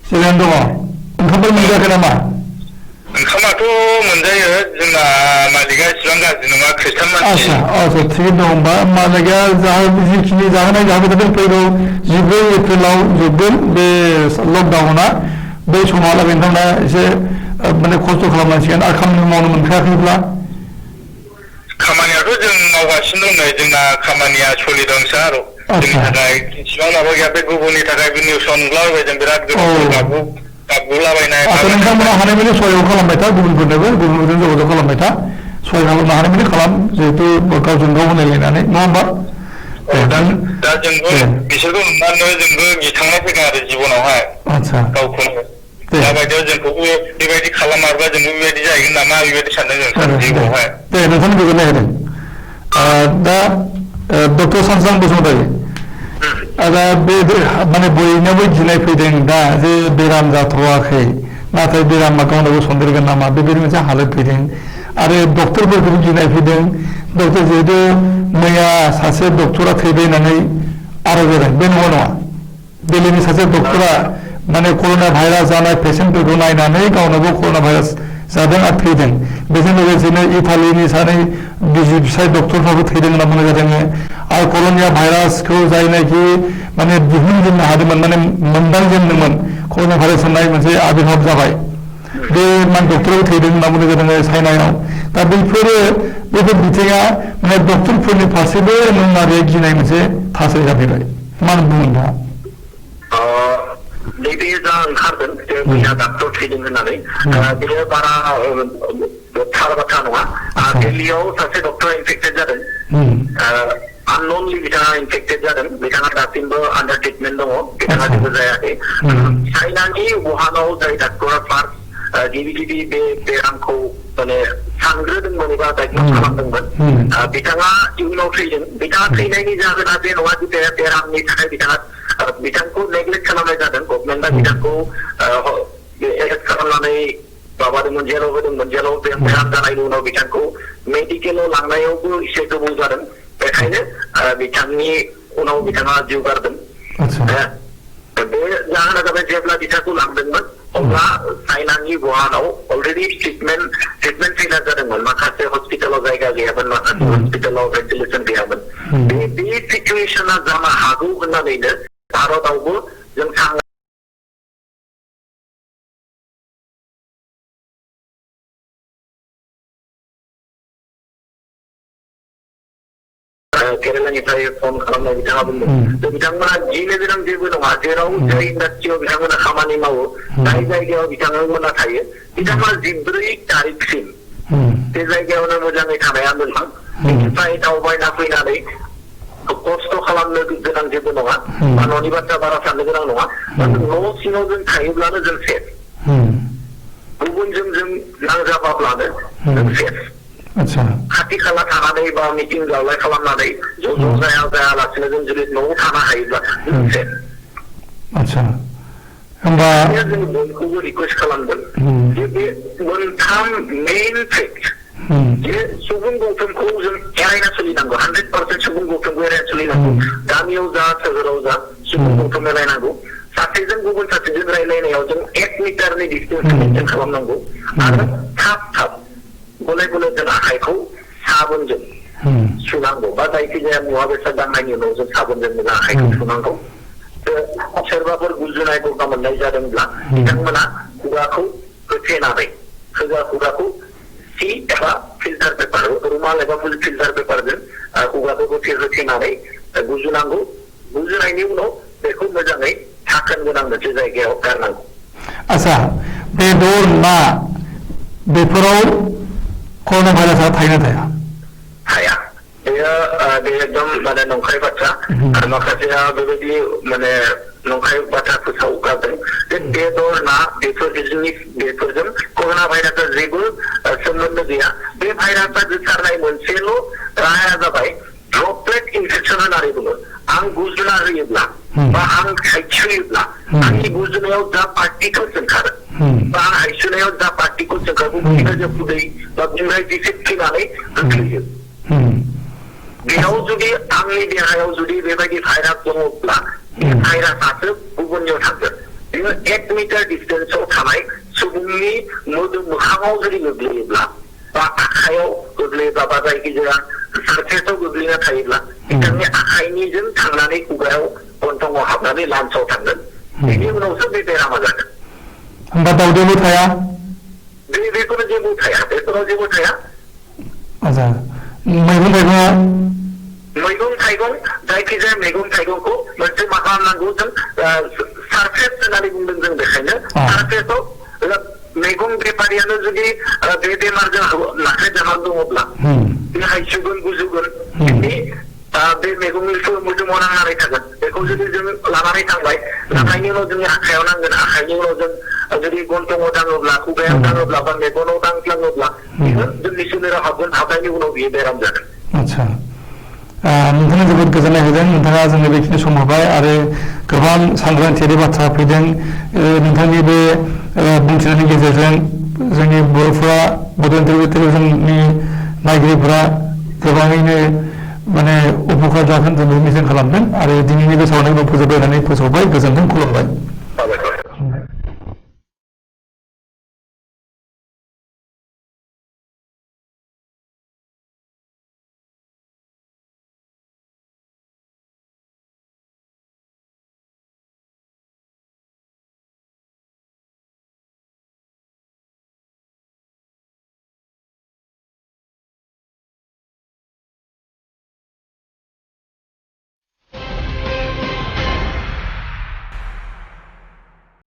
जिरायनानै दङ ओंखामफोर मोनजायाखै नामा ओंखामाथ' मोनजायो जोंना मालिकआ इसेबां गाज्रि नङा खृष्टान मानसि आচ্ছা थिग दं होनबा मालिकआ जिखिनि जाहोनाय जाहोबाय थादों फैगौ 14 एप्रिलाव जोबगोन बे लकडाउना बै समहालागै नोंथांमोना एसे माने खस्थ' खालामनांसिगोन आरो खामानि मावनो मोनखायाखैब्ला खामानियाथ' जों मावगासिनो दं नै जोंना खामानिया सोलिदों सार जोंनि थाखाय इसेबां माबा गैया बे गुबुननि थाखाय बे निउसाव नुलाबाय जों बिराद गाबगुलाबायनाय नोंथांमोना हानायबायदि सहयोग खालामबाय था गुबुनफोरजों जगाजग खालामबाय था सहयोग खालामनो हानायबायदि खालाम जिहेतु गावजों गाव होनायलायनानै नङा होमबा दा जोंबो बिसोरखौ नुनानै जोंबो गिखांनाय फैदों आरो जिबनावहाय गावखौनो दाबायदियाव जोंखौबो बेबायदि खालामाब्ला जोंबो बेबायदि जाहैगोन नामा बेबायदि सानदों जों सार जिउआवहाय दे नोंथांनि गोजोननाय होदों दा डक्टर सानस्रां बसुमतारी दा बे माने बयनाबो गिनाय फैदों दा जे बेराम जाथ'वाखै नाथाय बेरामा गावनावबो सन्देरगोन नामा बेबायदि मोनसे हालोद फैदों आरो डक्टरफोरखौबो गिनाय फैदों डक्टर जिहेतु मैया सासे डक्टरा थैबाय होननानै आर'ज जादों बे नङा दिल्लीनि सासे डक्टरा माने कर'ना भाइरास जानाय पेसेन्टफोरखौ नायनानै गावनावबो कर'ना भाइरास जादों आरो थैदों बेजों लोगोसेनो इटालिनि सानै बिसि फिसाय डक्टरफ्राबो थैदों होनना बुंनाय जादों आरो कर'ना भाइरासखौ जायनाखि माने दिहुनजेननो हादोंमोन माने मोनदांजेनदोंमोन कर'ना भाइरास होननाय मोनसे आबिर्भाब जाबाय बे मान डक्टराबो थैदों होनना बुंनाय जादों चाइनायाव दा बेफोर बिथिङा माने डक्टरफोरनि फारसेबो नोंनाबे गिनाय मोनसे थासारि जाफैबाय मा बुङो नोंथाङा नैबे जा ओंखारदों जे मैया डक्टर थैदों होननानै बेयो बारा थार बाथ्रा नङा दिल्लीयाव सासे डक्टर इनफेक्टेड जादों आनननलि बिथाङा इनफेक्टेड जादों बिथाङा दासिमबो आन्डार ट्रिटमेन्ट दङ बिथाङा जेबो जायाखै चाइनानि वुहानाव जाय डक्टरा फार्स्ट गिबि बे बेरामखौ माने सानग्रोदोंमोन एबा डायग्नोस खालामदोंमोन बिथाङा इयुनाव थैदों बिथाङा थैनायनि जाहोना बे नङा जे बेरामनि थाखाय बिथांखौ नेग्लेक्ट खालामनाय जादों गभर्नमेन्टआ बिथांखौ एरेस्ट खालामनानै माबादोंमोन जेलाव होदोंमोन जेलाव बेराम जानायनि उनाव बिथांखौ मेडिकेलाव लांनायावबो एसे गोबाव जादों बेखायनो बिथांनि उनाव बिथाङा जिउ गारदों बे जाहोना जाबाय जेब्ला बिथांखौ लांदोंमोन अब्ला चाइनानि वुहानाव अलरेडि ट्रिटमेन्ट फेलार जादोंमोन माखासे हस्पिटालाव जायगा गैयामोन माखासे हस्पिटालाव भेन्टिलेसन गैयामोन बे सिचुवेसना जानो हागौ होननानैनो भारतावबो जों केरेलानिफ्राय फन खालामनाय बिथाङा बुंदों बिथांमोना गिनो गोनां जेबो नङा जेराव जाय इन्डास्ट्रियाव बिथांमोना खामानि मावो जाय जायगायाव बिथांमोना थायो बिथांमोना 14 तारिखसिम बे जायगायावनो मोजाङै थानाया मोजां बेनिफ्राय दावबायना फैनानै खस्थ' खालामनो गोनां जेबो नङा बा न'नि बाथ्रा बारा साननो गोनां नङा न' सिङाव जों थायोब्लानो जों सेफ गुबुनजों जों नांजाबाब्लानो जों सेफ खाथि खाला थानानै बा मिटिं दावलाय खालामनानै ज' ज' जायालासिनो जों जुदि न'आव थानो हायोब्ला जों सेफ होमबा जों बयखौबो रिकुवेस्ट खालामदों जे बे मोनथाम मेइन फेक्ट जे सुबुं गौथुमखौ जों एरायना सोलिनांगौ 100% सुबुं गौथुमखौ एरायना सोलिनांगौ गामियाव जा सोहोराव जा सुबुं गौथुम एरायनांगौ सासेजों गुबुन सासेजों रायलायनायाव जों 1 मिटारनि डिस्टेन्स मेनटेन खालामनांगौ आरो थाब गले गले जों आखाइखौ साबोनजों सुनांगौ बा जायखिजाया मुवा बेसाद दांनायनि उनाव जों साबोनजों मोजां आखाइखौ सुनांगौ सोरबाफोर गुजुनाय गगा मोननाय जादोंब्ला बिथांमोना खुगाखौ होथेनानै खुगाखौ सि एबा फिल्टार पेपार रुमाल एबा फिल्टार पेपारजों खुगाखौ होथेनानै गुजुनांगौ गुजुनायनि उनाव बेखौ मोजाङै थाखोन गोनां मोनसे जायगायाव गारनांगौ। आच्छा बेदर ना बेफोराव कर'ना भाइरासआ थायोना थाया? थाया बेयो एकदम माने नंखाय बाथ्रा आरो माखासेया बेबायदि माने नंखाय बाथ्रा फोसावगारदों जे बेदर ना बेफोरजों कर'ना भाइरासआ जेबो सोमोन्दो गैया। बे भाइरासआ गोसारनाय मोनसेल' राहाया जाबाय ड्रपलेट इनफेक्सन होननानै बुङो। आं गुजुना होयोब्ला बा आं हायसुयोब्ला आंनि गुजुनायाव जा पार्टिकल्स ओंखारो बा आं हायसुनायाव जा पार्टिकल्स ओंखारो बेनिफ्राय खुदै बा बिनिफ्राय बिसोर फैनानै गोग्लैयो। बेयाव जुदि आंनि देहायाव जुदि बेबायदि भाइरास दङब्ला बे भाइरासआसो गुबुननियाव थांगोन। बेयो 1 मिटार डिस्टेन्सआव थानाय सुबुंनि मोदोम मोखाङाव जुदि गोग्लैयोब्ला बा आखायाव गोग्लैयोब्ला बा जायखिजाया सारफेसाव गोग्लैना थायोब्ला बिथांनि आखाइनिजों थांनानै खुगायाव गन्थंआव हाबनानै लान्सआव थांगोन। बेनि उनावसो बे बेरामा जागोन। होमबा दाउदैबो थाया? बेफोराव जेबो थाया। आच्छा मैगं थाइगं जायखिजाया मैगं थाइगंखौ मोनसे मा खालामनांगौ जों सारफेस होननानै बुंदों जों बेखायनो सारफेसाव मैगं बेफारियानो जुदि बे बेमारजों नाख्रेबजानानै दङब्ला बे हायसुगोन गुजुगोन बे मैगंनि मोदोमाव नांनानै थागोन। बेखौ जुदि जों लानानै थांबाय लानायनि उनाव जोंनि आखायाव नांगोन आखाइनि उनाव जों जुदि गन्थंआव दाङोब्ला खुगायाव दाङोब्ला बा मेगनाव दांफ्लाङोब्ला बेयो जोंनि सोलेराव हाबगोन हाबनायनि उनाव बियो बेराम जागोन। आच्छा नोंथाङा जोबोद गोजोननाय होदों। नोंथाङा जोंनो बेखिनि सम होबाय आरो गोबां सांग्रांथियारि बाथ्रा फैदों। नोंथांनि बे बुंथिनायनि गेजेरजों जोंनि बर'फोरा बड'लेण्ड टेलिभिजननि नायगिरिफोरा गोबाङैनो माने उपकार जागोन जों मिजिं खालामदों आरो दिनैनि बे सावरायनायखौ फोजोबबाय होननानै फोसावबाय। गोजोन्थों, खुलुमबाय।